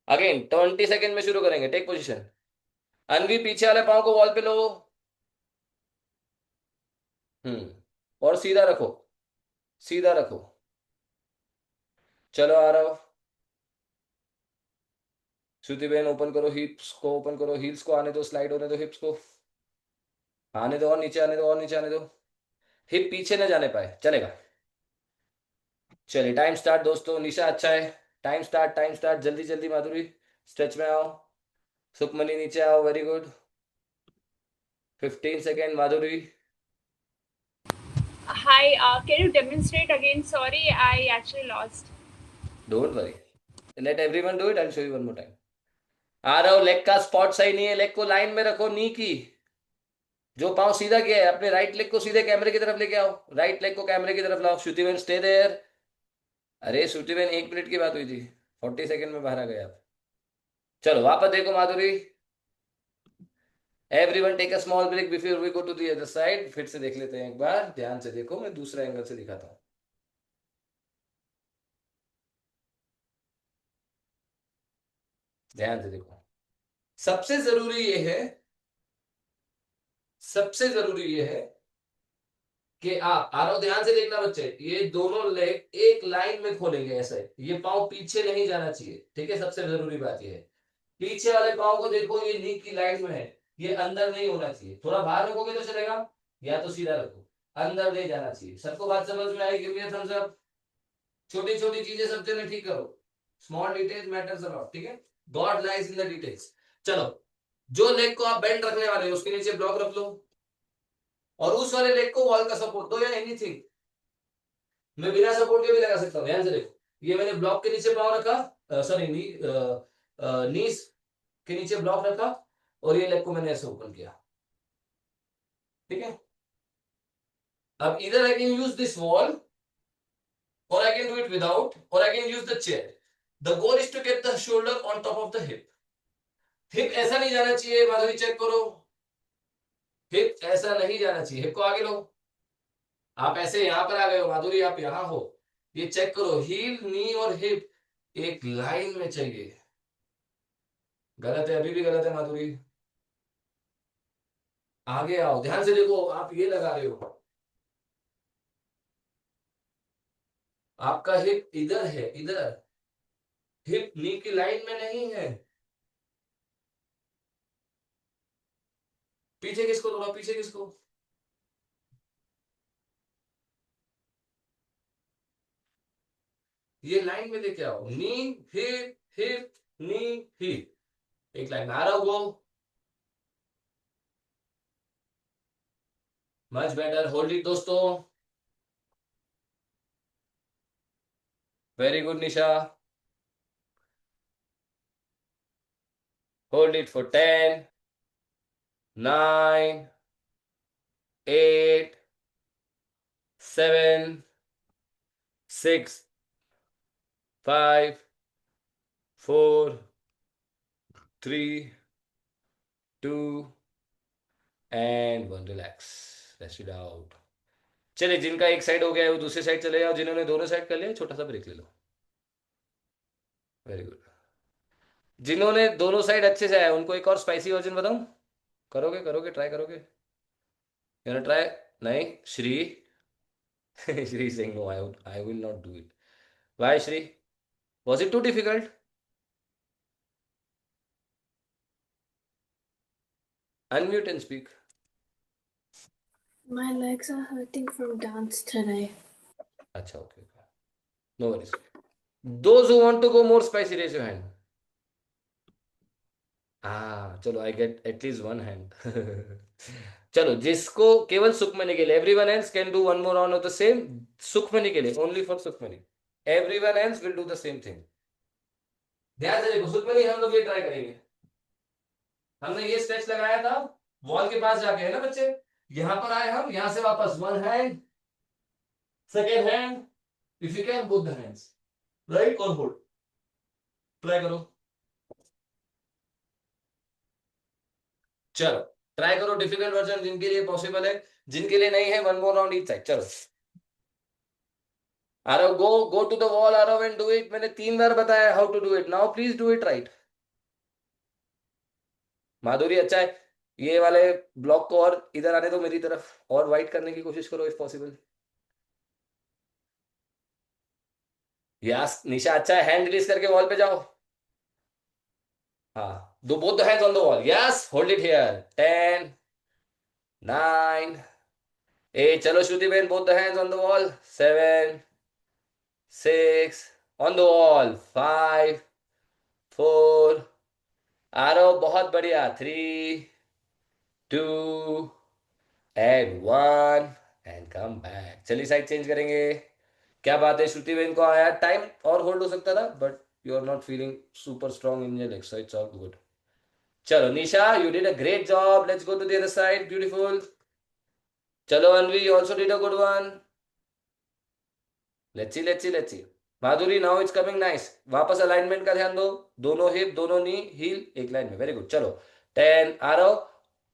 Again 20 second में शुरू करेंगे. Take position. अनवी पीछे वाले पांव को वॉल पे लो. और सीधा रखो. सीधा रखो. चलो आ रहा हो. श्रुति बहन ओपन करो. हिप्स को ओपन करो. हील्स को आने दो. स्लाइड होने दो. हिप्स को आने दो. और नीचे आने दो. और नीचे आने दो. हिप पीछे न जाने पाए. चलेगा. चलिए टाइम स्टार्ट दोस्तों. निशा अच्छा है. Time start. Time start. जल्दी जल्दी. माधुरी स्ट्रेच में आओ. सुखमनी नीचे आओ. Very good. 15 second. Madhuri. Hi, can you demonstrate again? Sorry, I actually lost. Don't worry. Let everyone do it. I show you one more time. आ रहा हो. लेग का स्पॉट सही नहीं है. लेग को लाइन में रखो. नी की जो पांव सीधा किया है अपने राइट लेग को सीधे कैमरे की तरफ लेके आओ. राइट लेग को कैमरे की तरफ लाओ. श्रुति बहन स्टे देयर. अरे श्रुति बहन 1 मिनट की बात हुई थी. 40 सेकेंड में बाहर आ गए आप. चलो वापस देखो Madhuri. Everyone take a small break before we go to the other side. फिर से देख लेते हैं एक बार. ध्यान से देखो. मैं दूसरा एंगल से दिखाता हूँ. ध्यान से देखो. सबसे जरूरी ये है सबसे जरूरी ये है कि आप आरो ध्यान से देखना बच्चे, ये दोनों लेग एक लाइन में खोलेंगे ऐसे, ये पाँव पीछे नहीं जाना चाहिए, ठीक है। सबसे जरूरी बात ये है, पीछे वाले पाँव को देखो ये नी की लाइन में है, ये अंदर नहीं होना चाहिए। थोड़ा बाहर रखोगे तो चलेगा, या तो सीधा रखो, अंदर नहीं जाना चाहिए। सबको बात समझ में आई? Give me a thumbs up. छोटी छोटी चीजें सब जने ठीक करो, small details matters a lot, ठीक है। God lies in the details. चलो, जो लेग को आप बेंड रखने वाले हो उसके नीचे ब्लॉक रख लो, और उस वाले लेग को वॉल का सपोर्ट दो या एनीथिंग। मैं बिना सपोर्ट के भी लगा सकता हूँ, ध्यान से देखो। ये मैंने ब्लॉक के नीचे पाँव रखा, सॉरी नीस के नीचे ब्लॉक रखा, और ये लेग को मैंने ऐसे ओपन किया, ठीक है। अब इधर I can use this wall, or I can do it without, or I can use the chair. The goal is to get the shoulder on top of the hip. Hip ऐसा नहीं जाना चाहिए, माधुरी check करो, hip ऐसा नहीं जाना चाहिए। Hip को आगे लो, आप ऐसे यहां पर आ गए हो माधुरी, आप यहां हो, ये चेक करो, हील नी और हिप एक लाइन में चाहिए। गलत है, अभी भी गलत है माधुरी। आगे आओ, ध्यान से देखो, आप ये लगा रहे हो, आपका हिप इधर है, इधर हिप नी की लाइन में नहीं है। पीछे किसको, थोड़ा पीछे किसको, ये लाइन में लेके आओ, नी हिप हिप नी हिप, एक लाइन में आ रहा हो। मच बेटर, होल्ड इट दोस्तों, very good Nisha, hold it for 10 9 8 7 6 5 4 3 2 and 1। Relax, rest it out. चलिए, जिनका एक साइड हो गया है वो दूसरी साइड चले जाओ, जिन्होंने दोनों साइड कर लिया छोटा सा ब्रेक ले लो। Very good. जिन्होंने दोनों साइड अच्छे से आया उनको एक और स्पाइसी वर्जन बताऊं? करोगे करोगे ट्राई करोगे? You try? नहीं, Shri Shri saying no, I will not do it. Why, Shri? Was it too difficult? Unmute and speak. My legs are hurting from dance today. Acha, okay. No worries. Those who want to go more spicy, raise your hand. चलो, I get at least one hand. चलो, जिसको केवल सुखमनी के लिए, everyone else can do one more round of the same, Sukhmani के लिए, only for Sukhmani, everyone else will do the same thing. ध्यान से देखो, सुखमनी हम लोग ये ट्राई करेंगे। हमने ये स्ट्रेच लगाया था वॉल के पास जाके, है ना बच्चे, यहां पर आए हम, यहां से वापस, one hand, second hand, if you can both the hands, right, और होल्ड, ट्राई करो। चलो, ट्राई करो डिफिकल्ट वर्जन जिनके लिए पॉसिबल है, जिनके लिए नहीं है one more round each side. चलो Aarav, go to the wall Aarav and do it. मैंने 3 बार बताया how to do it, now please do it right. Madhuri अच्छा है, ये वाले ब्लॉक को और इधर आने दो मेरी तरफ, और वाइट करने की कोशिश करो इफ पॉसिबल। यस निशा, अच्छा है, हैंड रिलीज करके वॉल पे जाओ। हाँ, do both the hands on the wall. Yes, hold it here. 10 9 8, चलो श्रुति बहन, both the hands on the wall. 7 6 on the wall. 5 4, Aarav बहुत बढ़िया, 3 2 and 1 and come back। चलिए साइड चेंज करेंगे। क्या बात है, श्रुति बहन को आया टाइम और होल्ड हो सकता था, but you are not feeling super strong in your legs, so it's all good. चलो Nisha, you did a great job, let's go to the other side, beautiful. चलो Anvi, you also did a good one. Let's see. Madhuri, now it's coming nice. वापस alignment का ध्यान दो, दोनों hip, दोनों knee, heel एक line में, वेरी गुड। चलो 10, आरव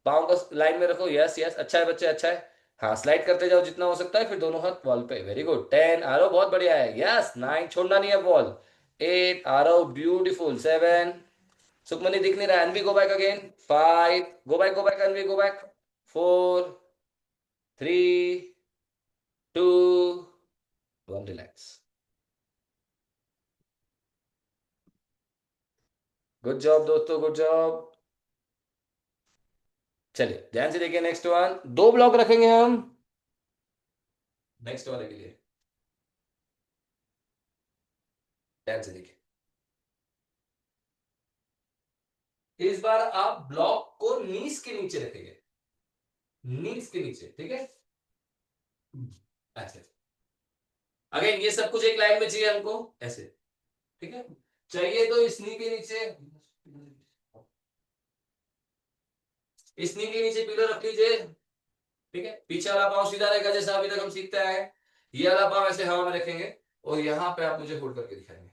पाँव को लाइन में रखो, यस यस, अच्छा है बच्चे, अच्छा है। हाँ, स्लाइड करते जाओ जितना हो सकता है, फिर दोनों हाथ वॉल पे, वेरी गुड। 10, आरव बहुत बढ़िया है, यस। 9, छोड़ना नहीं है बॉल। 8, आरव ब्यूटीफुल। 7, सुखमनी दिख नहीं रहा, Anvi go back again. 5, go back Anvi, go back. 4, 3, 2, 1. Relax. Good job दोस्तों, गुड जॉब. चलिए ध्यान से देखिए नेक्स्ट वन. 2 ब्लॉक रखेंगे हम नेक्स्ट वाले के लिए. ध्यान से देखिए. इस बार आप ब्लॉक को नीस के नीचे रखेंगे. नीस के नीचे, ठीक है. अच्छा. अगेन ये सब कुछ एक लाइन में चाहिए हमको ऐसे, ठीक है. चाहिए तो इस नी के नीचे, इस नी के नीचे पिलो रख लीजिए, ठीक है. पीछे वाला पांव सीधा रहेगा जैसा अभी तक हम सीखते आए हैं. ये वाला पांव ऐसे हवा में रखेंगे और यहाँ पे आप मुझे होल्ड करके दिखाएंगे,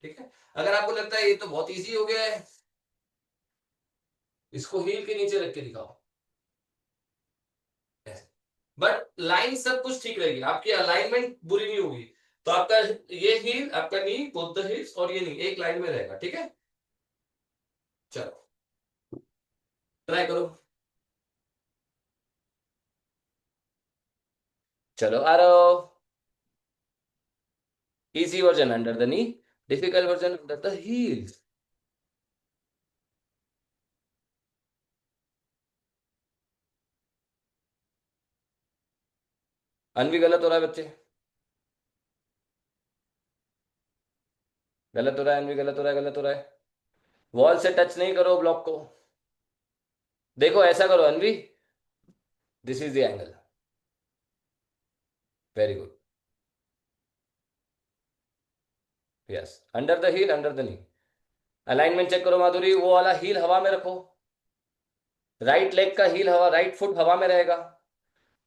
ठीक है. अगर आपको लगता है ये तो बहुत इजी हो गया है, इसको हील के नीचे रख के दिखाओ. बट लाइन सब कुछ ठीक रहेगी, आपकी अलाइनमेंट बुरी नहीं होगी. तो आपका ये हील, आपका नी, बोथ द हील्स और ये नी एक लाइन में रहेगा, ठीक है. चलो ट्राई करो. चलो आ रहा हो. Easy version under the knee, difficult version under the heels. Anvi गलत हो रहा है बच्चे, गलत हो रहा है. अनवी गलत हो रहा है, गलत हो रहा है. वॉल से टच नहीं करो ब्लॉक को. देखो ऐसा करो Anvi, this is the angle. Very good. Yes, under the heel, under the knee. Alignment check करो माधुरी, वो वाला हील हवा में रखो. राइट लेग का हील हवा, राइट फुट हवा में रहेगा.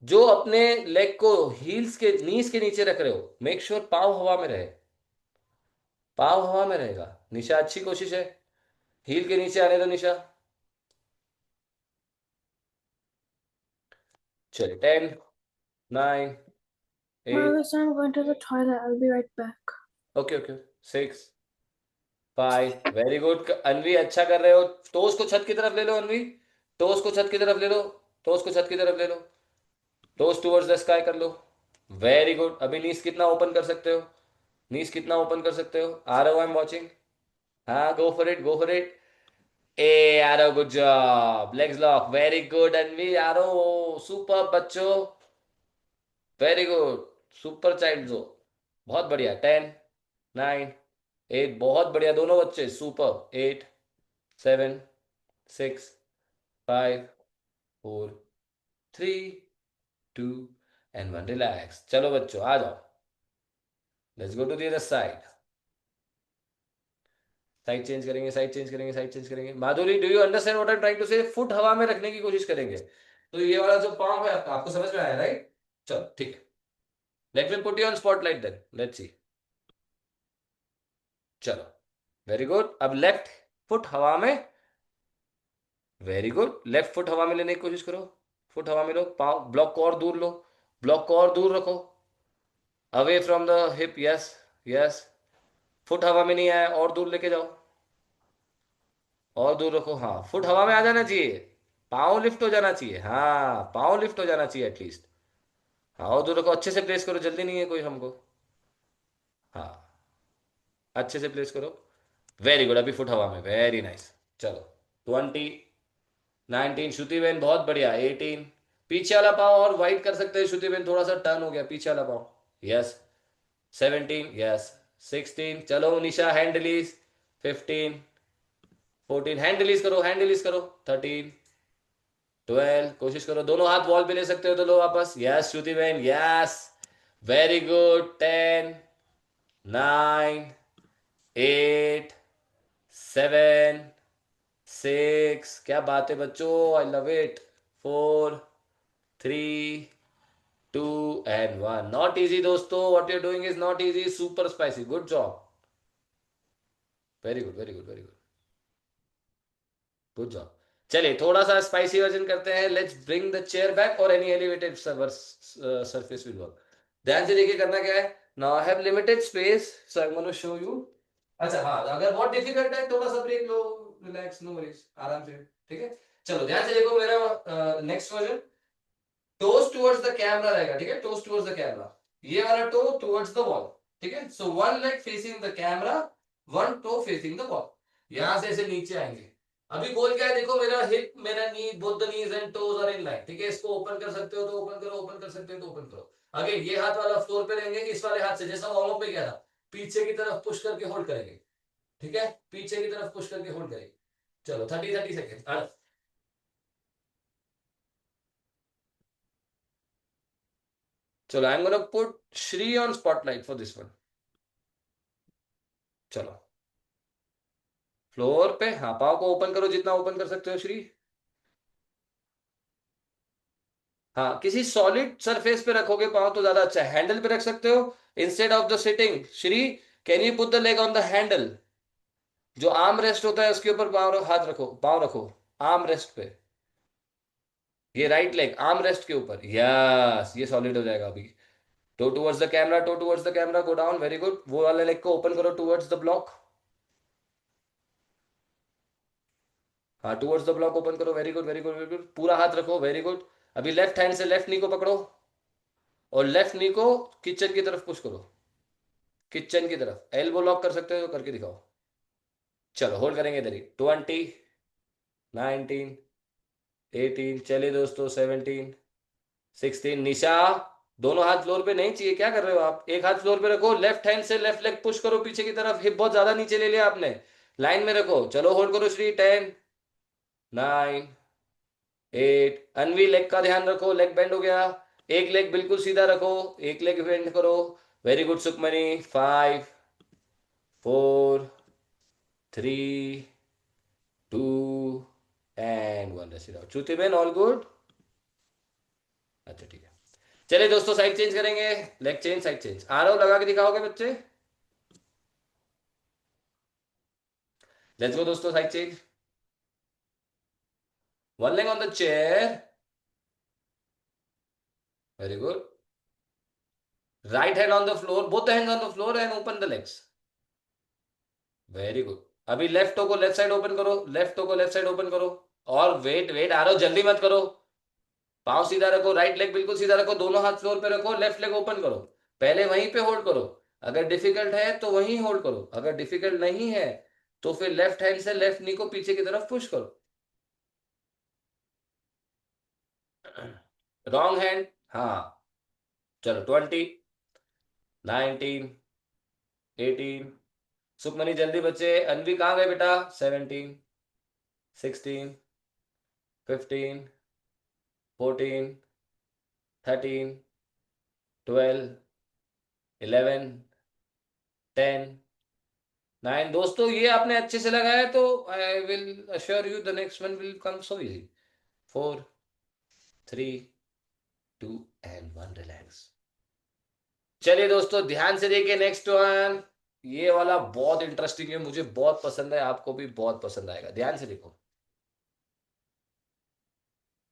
जो अपने लेग को हील्स के नीज के नीचे रख रहे हो, मेक श्योर पांव हवा में रहे. पांव हवा में रहेगा. निशा अच्छी कोशिश है. हील के नीचे आने दो निशा. चलिए 10, 9, 8. Marcus, I'm going to the toilet. I'll be right back. Okay okay. 6, 5. Very good Anvi, अच्छा कर रहे हो. टोस को छत की तरफ ले लो अनवी. टोस को छत की तरफ ले लो. टोस को छत की तरफ ले लो. टोस टुवर्ड्स द स्काई कर लो. Very good. अभी नीज कितना ओपन कर सकते हो? नीज कितना ओपन कर सकते हो? Aarav, I am watching. हाँ, go for it, go for it. ए Aarav, good job. Legs lock. Very good Anvi. Aarav super बच्चों, वेरी गुड. सुपर चाइल्ड जो, बहुत बढ़िया. 10, 9, 8. बहुत बढ़िया दोनों बच्चे, सुपर. 8, 7, 6, 5, 4, 3, 2 and 1. रिलैक्स. चलो बच्चों आ जाओ. Let's go to the other side. Side change करेंगे, साइड चेंज करेंगे, साइड चेंज करेंगे. Madhuri, do you understand what I am trying to say? Foot हवा में रखने की कोशिश करेंगे. तो ये वाला जो पांव है आपका, आपको समझ में आया राइट? चलो ठीक है. Let me put you on spotlight then, let's see. चलो वेरी गुड. अब लेफ्ट फुट हवा में. Very good. लेफ्ट फुट हवा में लेने की कोशिश करो. फुट हवा में लो. पाव ब्लॉक को और दूर लो. ब्लॉक को और दूर रखो, away from the hip. Yes yes. Foot हवा में नहीं आया, और दूर लेके जाओ, और दूर रखो. हाँ, फुट हवा में आ जाना चाहिए. पाँव लिफ्ट हो जाना चाहिए. हाँ, पाँव लिफ्ट हो जाना चाहिए एटलीस्ट. हाँ, और दूर रखो. अच्छे से प्लेस करो, जल्दी नहीं है कोई हमको. हाँ, अच्छे से प्लेस करो. Very good. अभी फुट हवा में. Very nice. चलो 20, 19. श्रुति बहन बहुत बढ़िया. 18. पीछे वाला पाँव और वाइड कर सकते हैं श्रुति बहन, थोड़ा सा टर्न हो गया पीछे वाला पाँव. यस. 17. यस. 16. चलो निशा, हैंड रिलीज. 15, 14. हैंड रिलीज करो, हैंड रिलीज करो. 13, 12. कोशिश करो, दोनों हाथ वॉल पे ले सकते हो तो लो वापस. यस श्रुति बहन, यस. Very good. 10, 9, 8, 7, 6. क्या बात है बच्चों, I love it. 4, 3, 2 and 1. Not easy दोस्तों, what you doing is not easy. Super spicy. Good job. Very good, very good, very good. Good job. चलिए थोड़ा सा स्पाइसी वर्जन करते हैं. Let's bring the chair back और any elevated surface will work. ध्यान से देखिए करना क्या है. Now I have limited space, so I am gonna to show you. अच्छा हाँ, अगर बहुत डिफिकल्ट है थोड़ा सा ब्रेक लो. रिलैक्स, नो वरीज, आराम से. ठीक है. चलो ध्यान से देखो मेरा next version. Toes towards the camera रहेगा, ठीक है, टोस टुवर्ड्स द कैमरा, ये वाला टो टुवर्ड्स द वॉल, ठीक है। So one leg facing the camera, one toe facing the wall, यहां से ऐसे नीचे आएंगे। अभी गोल क्या है, देखो मेरा हिप, मेरा knee, both the knees and toes are in line, ठीक है। इसको ओपन कर सकते हो तो ओपन करो, ओपन कर सकते हो तो ओपन करो। अगेन ये हाथ वाला फ्लोर पे रहेंगे, इस वाले हाथ से जैसा वार्म अप में किया था, पीछे की तरफ पुश करके होल्ड करेंगे, ठीक है, पीछे की तरफ पुश करके होल्ड करेंगे। चलो 30 सेकेंड। चलो आई am gonna put Shri on spotlight for this one. चलो फ्लोर पे, हाँ, पाव को ओपन करो जितना ओपन कर सकते हो श्री। हाँ, किसी सॉलिड सरफेस पे रखोगे पाव तो ज्यादा अच्छा है, हैंडल पे रख सकते हो instead of the sitting. Shri can you put the leg on the handle, जो आर्म रेस्ट होता है उसके ऊपर पाव, हाथ रखो, पाव रखो आर्म रेस्ट पे, ये राइट लेग आर्म रेस्ट के ऊपर, यस, ये सॉलिड हो जाएगा अभी। Toe towards the camera, toe towards the camera, go down, very good. वो वाले लेग को ओपन करो टुवर्ड्स द ब्लॉक, हाँ, टुवर्ड्स द ब्लॉक ओपन करो, very good very good very good, पूरा हाथ रखो, वेरी गुड। अभी लेफ्ट हैंड से लेफ्ट नी को पकड़ो और लेफ्ट नी को किचन की तरफ पुश करो, किचन की तरफ, एल्बो लॉक कर सकते हो तो करके दिखाओ। चलो होल्ड करेंगे इधर ही, 20, 19, 18, चलिए दोस्तों 17, 16, निशा दोनों हाथ फ्लोर पे नहीं चाहिए, क्या कर रहे हो आप, एक हाथ फ्लोर पे रखो, लेफ्ट हैंड से लेफ्ट लेग पुश करो पीछे की तरफ, हिप बहुत ज्यादा नीचे ले लिया आपने, लाइन में रखो। चलो होल्ड करो श्री, 10, 9, 8, अनवी लेग का ध्यान रखो, लेग बेंड हो गया, एक लेग बिल्कुल सीधा रखो, एक लेग बेंड करो, very good Sukhmani, 5, 4, 3, 2 and 1, rest it out. Shruti Ben all good, अच्छा ठीक है। चलिए दोस्तों साइड चेंज करेंगे, leg change, side change, Aarav लगा के दिखाओगे बच्चे, लेट्स गो दोस्तों, side change, one leg on the chair, very good, right hand on the floor, both hands on the floor and open the legs, very good. अभी left to को left side open करो, left to को left side open करो, और wait wait आ रहा हो, जल्दी मत करो, पाँव सीधा रखो, राइट लेग बिल्कुल सीधा रखो, दोनों हाथ फ्लोर पे रखो, लेफ्ट लेग ओपन करो, पहले वहीं पे होल्ड करो, अगर डिफिकल्ट है तो वहीं होल्ड करो, अगर डिफिकल्ट नहीं है तो फिर लेफ्ट हैंड से लेफ्ट नी को पीछे की तरफ पुश करो, रॉन्ग हैंड, हाँ, चलो 20, 19, 18, सुखमनी जल्दी बच्चे, अनवी कहाँ गए बेटा, 17, 16, 15, 14, 13, 12, 11, 10, 9, दोस्तों ये आपने अच्छे से लगाया तो I will assure you the next one will come so easy. 4, 3, 2 and 1, relax. चलिए दोस्तों ध्यान से देखिए नेक्स्ट वन, ये वाला बहुत इंटरेस्टिंग है, मुझे बहुत पसंद है, आपको भी बहुत पसंद आएगा, ध्यान से देखो।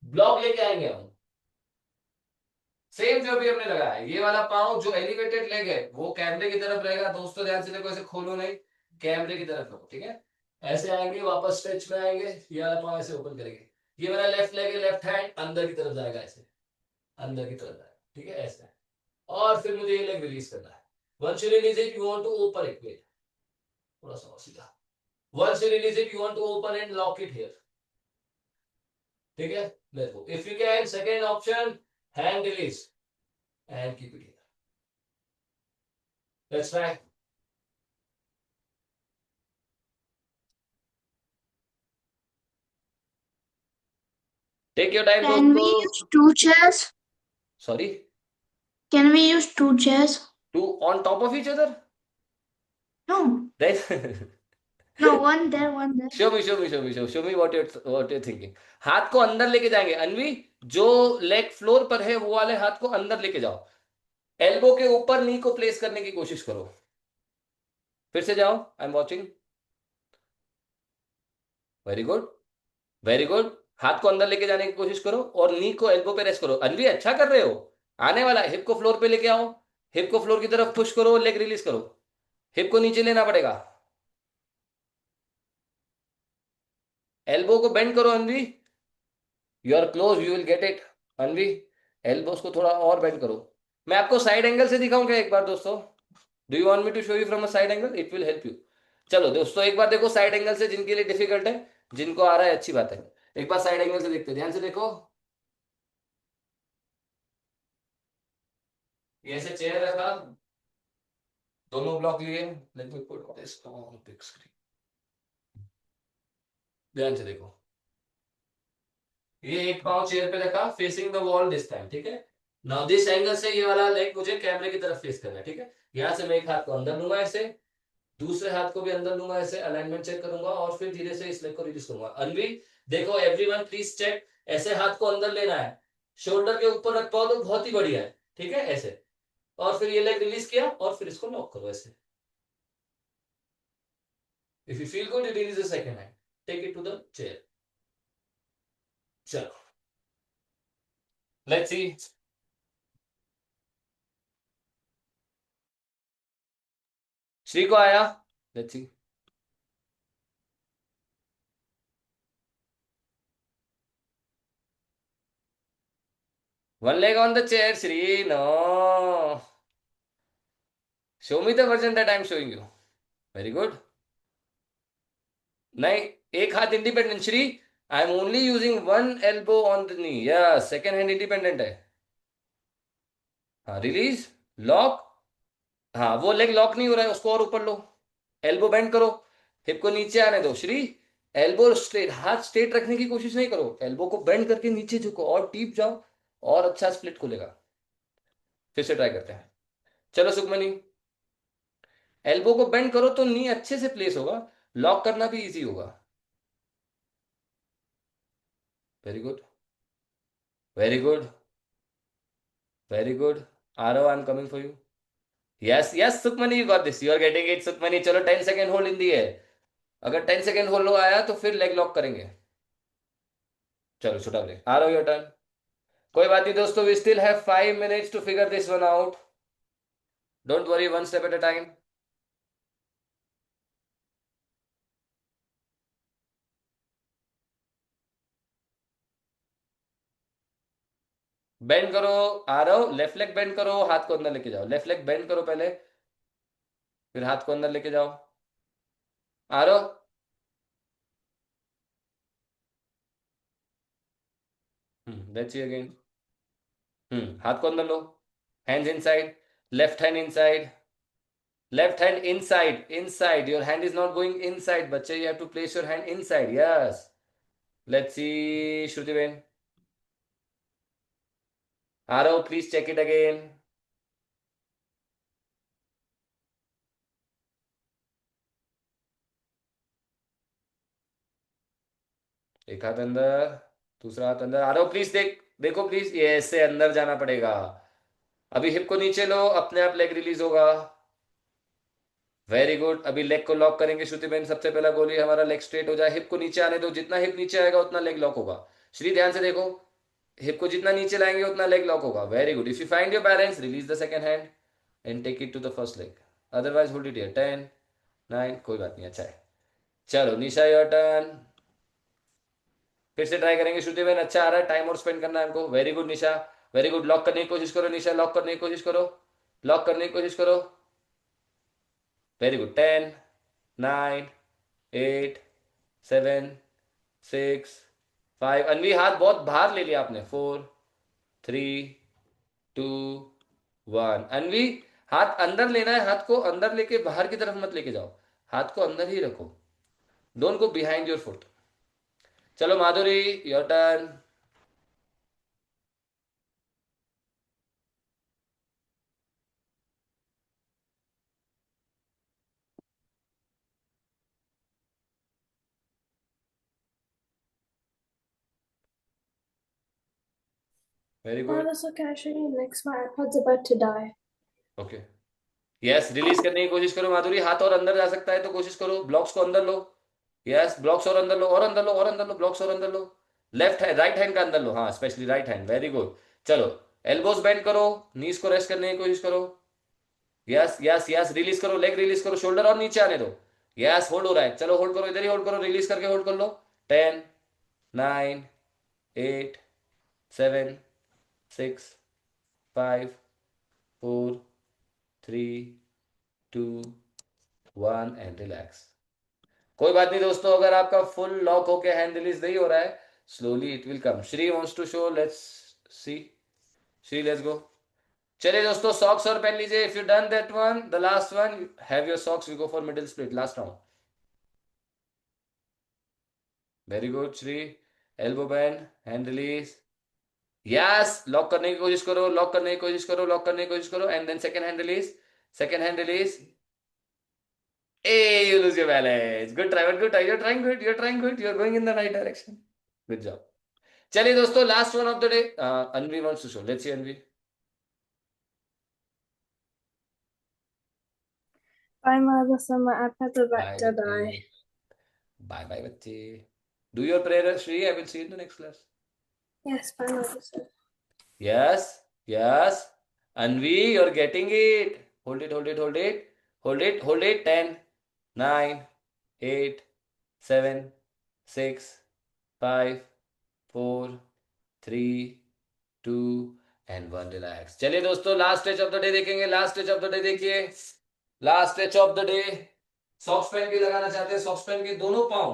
ब्लॉक लेके आएंगे हम, सेम जो अभी हमने लगाया है, ये वाला पाँव जो एलिवेटेड लेग है वो कैमरे की तरफ रहेगा, दोस्तों ध्यान से देखो, ऐसे खोलो नहीं, कैमरे की तरफ रखो, ठीक है। ऐसे आएंगे, वापस स्ट्रेच में आएंगे, ये वाला पाँव ऐसे ओपन करेंगे, ये मेरा लेफ्ट लेग है, लेफ्ट हैंड अंदर की तरफ जाएगा, ऐसे अंदर की तरफ जाएगा, ठीक है, ऐसे। और फिर मुझे ये लेग रिलीज करना है, once you release it you want to open it, wait थोड़ा सा और सीधा, once you release it you want to open and lock it here, ठीक है। Let's go, if you can, second option, hand release and keep it here. Let's try. Take your time, Can we दोस्तों। use two chairs? Sorry, Can we use two chairs? two on top of each other? No. Then No, one there, one there. show me what you're thinking. हाथ को अंदर लेके जाएंगे, अनवी जो leg floor पर है वो वाले हाथ को अंदर लेके जाओ, एल्बो के ऊपर नी को प्लेस करने की कोशिश करो, फिर से जाओ, I am watching, very good very good, हाथ को अंदर लेके जाने की कोशिश करो और नी को एल्बो पे रेस्ट करो, अनवी अच्छा कर रहे हो, आने वाला है, हिप को फ्लोर पे लेके आओ, हिप को फ्लोर की तरफ पुश करो, लेग रिलीज करो, हिप को नीचे लेना पड़ेगा, एल्बो को बेंड करो Anvi, you are close, you will get it, Anvi elbows को थोड़ा और बेंड करो। मैं आपको साइड एंगल से दिखाऊं क्या एक बार दोस्तों? Do you want me to show you from a side angle? It will help you. चलो दोस्तों एक बार देखो साइड एंगल से, जिनके लिए डिफिकल्ट है, जिनको आ रहा है अच्छी बात है। एक बार साइड एंगल से देखते हैं, ध्यान से देखो। ये ऐसे चेयर रखा, दोनों ब्लॉक लिए। Late me put this on big screen. ध्यान से देखो, ये एक पांव चेयर पे रखा, facing the wall this time, ठीक है। नाउ दिस एंगल से ये वाला लेग मुझे कैमरे की तरफ फेस करना है, ठीक है। यहां से मैं एक हाथ को अंदर लूंगा ऐसे, दूसरे हाथ को भी अंदर लूंगा ऐसे, अलाइनमेंट चेक करूंगा और फिर धीरे से इस लेग को रिलीज करूंगा। अनवी देखो, एवरीवन प्लीज चेक, ऐसे हाथ को अंदर लेना है, शोल्डर के ऊपर रख पाओ तो बहुत ही बढ़िया है, ठीक है, ऐसे। और फिर ये लेग रिलीज किया और फिर इसको लॉक करो ऐसे। If you feel good you release the second hand, take it to the chair. चलो लेट्स सी। श्री को आया, let's see. One leg on the chair, Shri. No. Show me the version that I am showing you. Very good. नहीं, एक हाथ independent Shri. I am only using one elbow on the knee. Yes, second hand independent है। हाँ, release, lock. हाँ, वो leg lock नहीं हो रहा है, उसको और ऊपर लो। एल्बो बेंड करो, हिप को नीचे आने दो श्री। एल्बो स्ट्रेट, हाथ स्ट्रेट रखने की कोशिश नहीं करो, एल्बो को बेंड करके नीचे झुको और डीप जाओ, और अच्छा स्प्लिट खुलेगा। फिर से ट्राई करते हैं। चलो सुखमनी, एल्बो को बेंड करो तो नी अच्छे से प्लेस होगा, लॉक करना भी इजी होगा। Very good, very good, very good. Aarav, I am coming for you. Yes yes Sukhmani, you got this, you are getting it Sukhmani. चलो 10 सेकेंड होल्ड इन दी है। अगर 10 सेकेंड होल्ड आया तो फिर लेग लॉक करेंगे। चलो छोटा ब्रेक, आरव योर टर्न। कोई बात नहीं दोस्तों, we still have 5 minutes to figure this one out. Don't worry, one step at a time. Bend करो आरव, लेफ्ट लेग बेंड करो, हाथ को अंदर लेके जाओ। लेफ्ट लेग बेंड करो पहले, फिर हाथ को अंदर लेके जाओ। Aarav, let's see again. हाथ को अंदर लो, hands inside, left hand inside, left hand inside your hand is not going inside बच्चे, you have to place your hand inside. Yes, let's see Shruti Ben. Arav, please check it again. एक हाथ अंदर, दूसरा हाथ अंदर। Aarav please देखो please, ये ऐसे अंदर जाना पड़ेगा। अभी हिप को नीचे लो, अपने आप लेग रिलीज होगा। Very good. अभी लेग को लॉक करेंगे श्रुति बहन, सबसे पहला गोली हमारा लेग स्ट्रेट हो जाए, हिप को नीचे आने दो, जितना हिप नीचे आएगा उतना लेग लॉक होगा। श्री ध्यान से देखो, हिप को जितना नीचे लाएंगे उतना लेग लॉक होगा। Very good. If you find your balance, release the second hand and take it to the first leg, otherwise hold it here. 10 9, कोई बात नहीं, अच्छा है। चलो निशा योर टर्न। फिर से ट्राई करेंगे श्रुति बहन, अच्छा आ रहा है, टाइम और स्पेंड करना है हमको। वेरी गुड निशा, वेरी गुड। लॉक करने की कोशिश करो निशा, लॉक करने की कोशिश करो, लॉक करने की कोशिश करो। Very good. 10 9 8 7 6 5। अनवी हाथ बहुत बाहर ले लिया आपने। 4 3 2 1। अनवी हाथ अंदर लेना है, हाथ को अंदर लेके बाहर की तरफ मत लेके जाओ, हाथ को अंदर ही रखो, don't go behind your foot. चलो Madhuri your turn. Very good. That's okay, actually. Next, my iPad's about to die. Okay, yes, release करने की कोशिश करो माधुरी, हाथ और अंदर जा सकता है तो कोशिश करो, ब्लॉक्स को अंदर लो। यस, ब्लॉक्स और अंदर लो, और अंदर लो, और अंदर लो, ब्लॉक्स और अंदर लो। लेफ्ट हैंड, राइट हैंड का अंदर लो, हाँ specially right hand. Very good. चलो एल्बोस बेंड करो, नीज को रेस्ट करने की कोशिश करो। यस यस यस, रिलीज करो, लेग रिलीज करो, शोल्डर और नीचे आने दो। यस, होल्ड हो रहा है, चलो होल्ड करो, इधर ही होल्ड करो, रिलीज करके होल्ड कर लो। 10 9 8 7 6, 5, 4, 3, 2, 1 एंड रिलैक्स। कोई बात नहीं दोस्तों, अगर आपका फुल लॉक होके हैंड रिलीज नहीं हो रहा है, slowly it will come. Shri wants to show, let's see. Shri let's go. चलिए दोस्तों, सॉक्स और पहन लीजिए। If you done that one, the last one, have your socks, we go for middle split, last round. Very good Shri. Elbow bend, hand release. Yes, lock करने की कोशिश करो, lock करने की कोशिश करो, लॉक करने की कोशिश करो, and then second hand release, second hand release. Hey, you lose your balance. Good try, but good try. You're trying good. You're trying good. You're going in the right direction. Good job. चलिए दोस्तों, last one of the day, Anvi wants to show, let's see Anvi. Bye, Marissa. My iPad's about to die. bye bye bye बच्चे। Do your prayer Shri, I will see in the next class. Yes, bye, Marissa. Yes yes Anvi, you are getting it. Hold it hold it hold it hold it hold it. 10, 9, 8, 7, 6, 5, 4, 3, 2 and 1, relax. चलिए दोस्तों, last stretch of the day देखेंगे। Last stretch of the day देखिए, last stretch of the day. Socks पहन के लगाना चाहते हैं, socks पहन के दोनों पाँव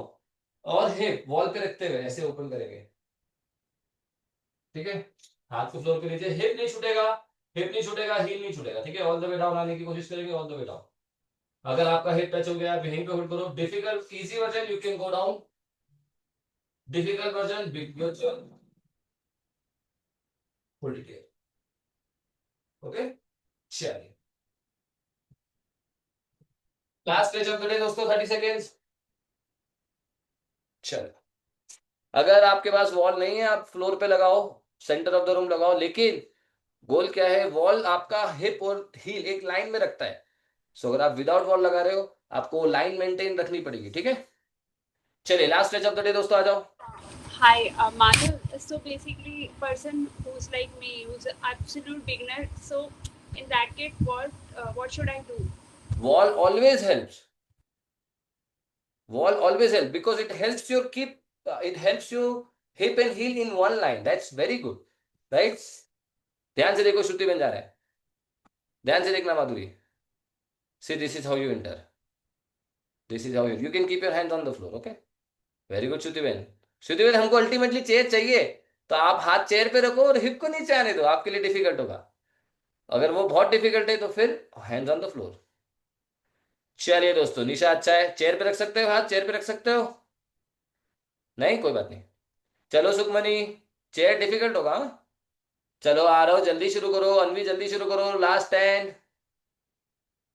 और हिप वॉल पे रखते हुए ऐसे ओपन करेंगे, ठीक है। हाथ को फ्लोर पे लीजिए, हिप नहीं छूटेगा, हिप नहीं छूटेगा, हील नहीं छूटेगा, ठीक है। ऑल द वे डाउन आने की कोशिश करेंगे, ऑल द वे डाउन। अगर आपका हिप टच हो गया, आप यहीं पे होल्ड करो। Difficult, easy version you can go down, difficult version big version hold it here, okay. चलिए, last stretch of the day दोस्तों, 30 सेकेंड्स। चलो, अगर आपके पास वॉल नहीं है, आप फ्लोर पे लगाओ, सेंटर ऑफ द रूम लगाओ, लेकिन गोल क्या है, वॉल आपका हिप और हील एक लाइन में रखता है। सो अगर आप विदाउट वॉल लगा रहे हो, आपको लाइन मेंटेन रखनी पड़ेगी, ठीक है। चलिए, last stretch of the day दोस्तों, आ जाओ। Hi, Madhav. So basically, person who's like me, who's an absolute beginner. So in that case, what should I do? Wall always helps. Wall always helps because it helps you keep, it helps you hip and heel in one line. That's very good, right? ध्यान से देखो, श्रुति बन जा रहा है। ध्यान से देखना माधुरी। See, this is how you enter. This is how you can keep your hands on the floor, okay? Very good, श्रुति बहन। श्रुति बहन, हमको अल्टीमेटली चेयर चाहिए, तो आप हाथ चेयर पे रखो और हिप को नीचे आने दो, आपके लिए डिफिकल्ट होगा। अगर वो बहुत डिफिकल्ट है तो फिर हैंड्स ऑन द फ्लोर। चलिए दोस्तों, निशा अच्छा है, चेयर पे रख सकते हो, हाथ चेयर पे रख सकते हो, नहीं कोई बात नहीं। चलो सुखमनी, चेयर डिफिकल्ट होगा, हाँ? चलो आ रहा हो, जल्दी शुरू करो। अनवी जल्दी शुरू करो। लास्ट 10,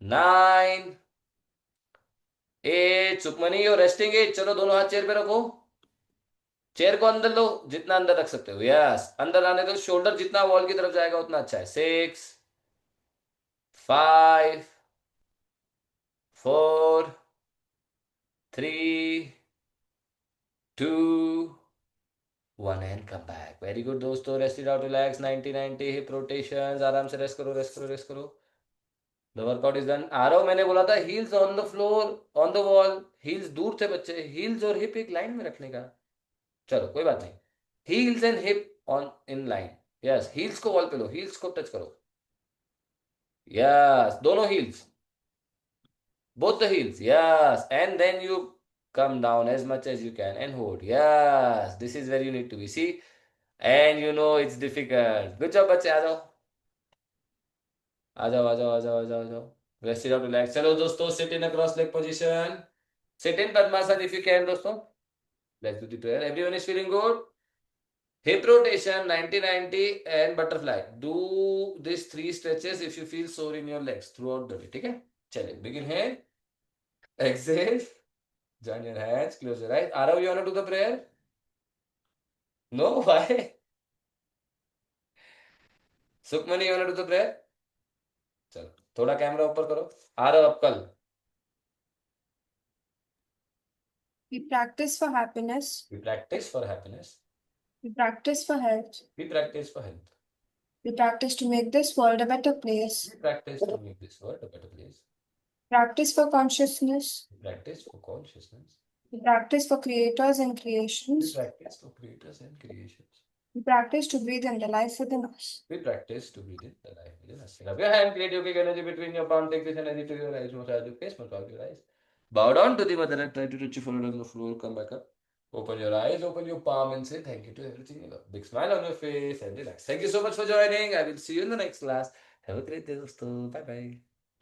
9, 8, सुखमनी और रेस्टिंग एज। चलो दोनों हाथ चेयर पे रखो, चेयर को अंदर लो, जितना अंदर रख सकते हो। यस, अंदर आने दो, शोल्डर जितना वॉल की तरफ जाएगा उतना अच्छा है। 6, 5, 4, 3, 2, 1 and come back. Very good दोस्तों, rest it out, relax. 90 90 hip rotations, आराम से रेस्ट करो, रेस्ट करो, रेस्ट करो। The workout is done. Aarav, मैंने बोला था heels on the floor, on the wall. Heels दूर थे बच्चे, हील्स और हिप एक लाइन में रखने का। चलो कोई बात नहीं, heels and hip on in line. Yes, heels को वॉल पे लो, हील्स को टच करो। यस, दोनों heels, both the heels. Yes, and then you come down as much as you can and hold. Yes, this is where you need to be. See, and you know it's difficult. Good job बच्चे, आ जाओ आ जाओ आ जाओ आ जाओ आ जाओ आ जाओ। Rest it out, relax. चलो दोस्तों, sit in a cross leg position. Sit in Padmasana if you can दोस्तों. Let's do the prayer. Everyone is feeling good? Hip rotation 90 90 and butterfly. Do these 3 stretches if you feel sore in your legs throughout the day. ठीक है, चलिए begin here. Exhale. Join your hands, close your eyes. Arav, you want to do the prayer? No, why? Sukhmani, you want to do the prayer? चलो, थोड़ा camera ऊपर करो। आरव, अब कल। We practice for happiness. We practice for happiness. We practice for health. We practice for health. We practice to make this world a better place. We practice to make this world a better place. Practice for consciousness. We practice for consciousness. We practice for creators and We creations. practice for creators and creations. We practice to breathe in the life within us. We practice to breathe in the life within us. Rub your hand, create yogic energy between your palm, take this energy to your eyes, massage your face, massage your eyes. Bow down to the mother and try to touch your forehead on the floor, come back up. Open your eyes, open your palm and say thank you to everything you love. Big smile on your face and relax. Thank you so much for joining. I will see you in the next class. Have a great day, dosto. Bye bye.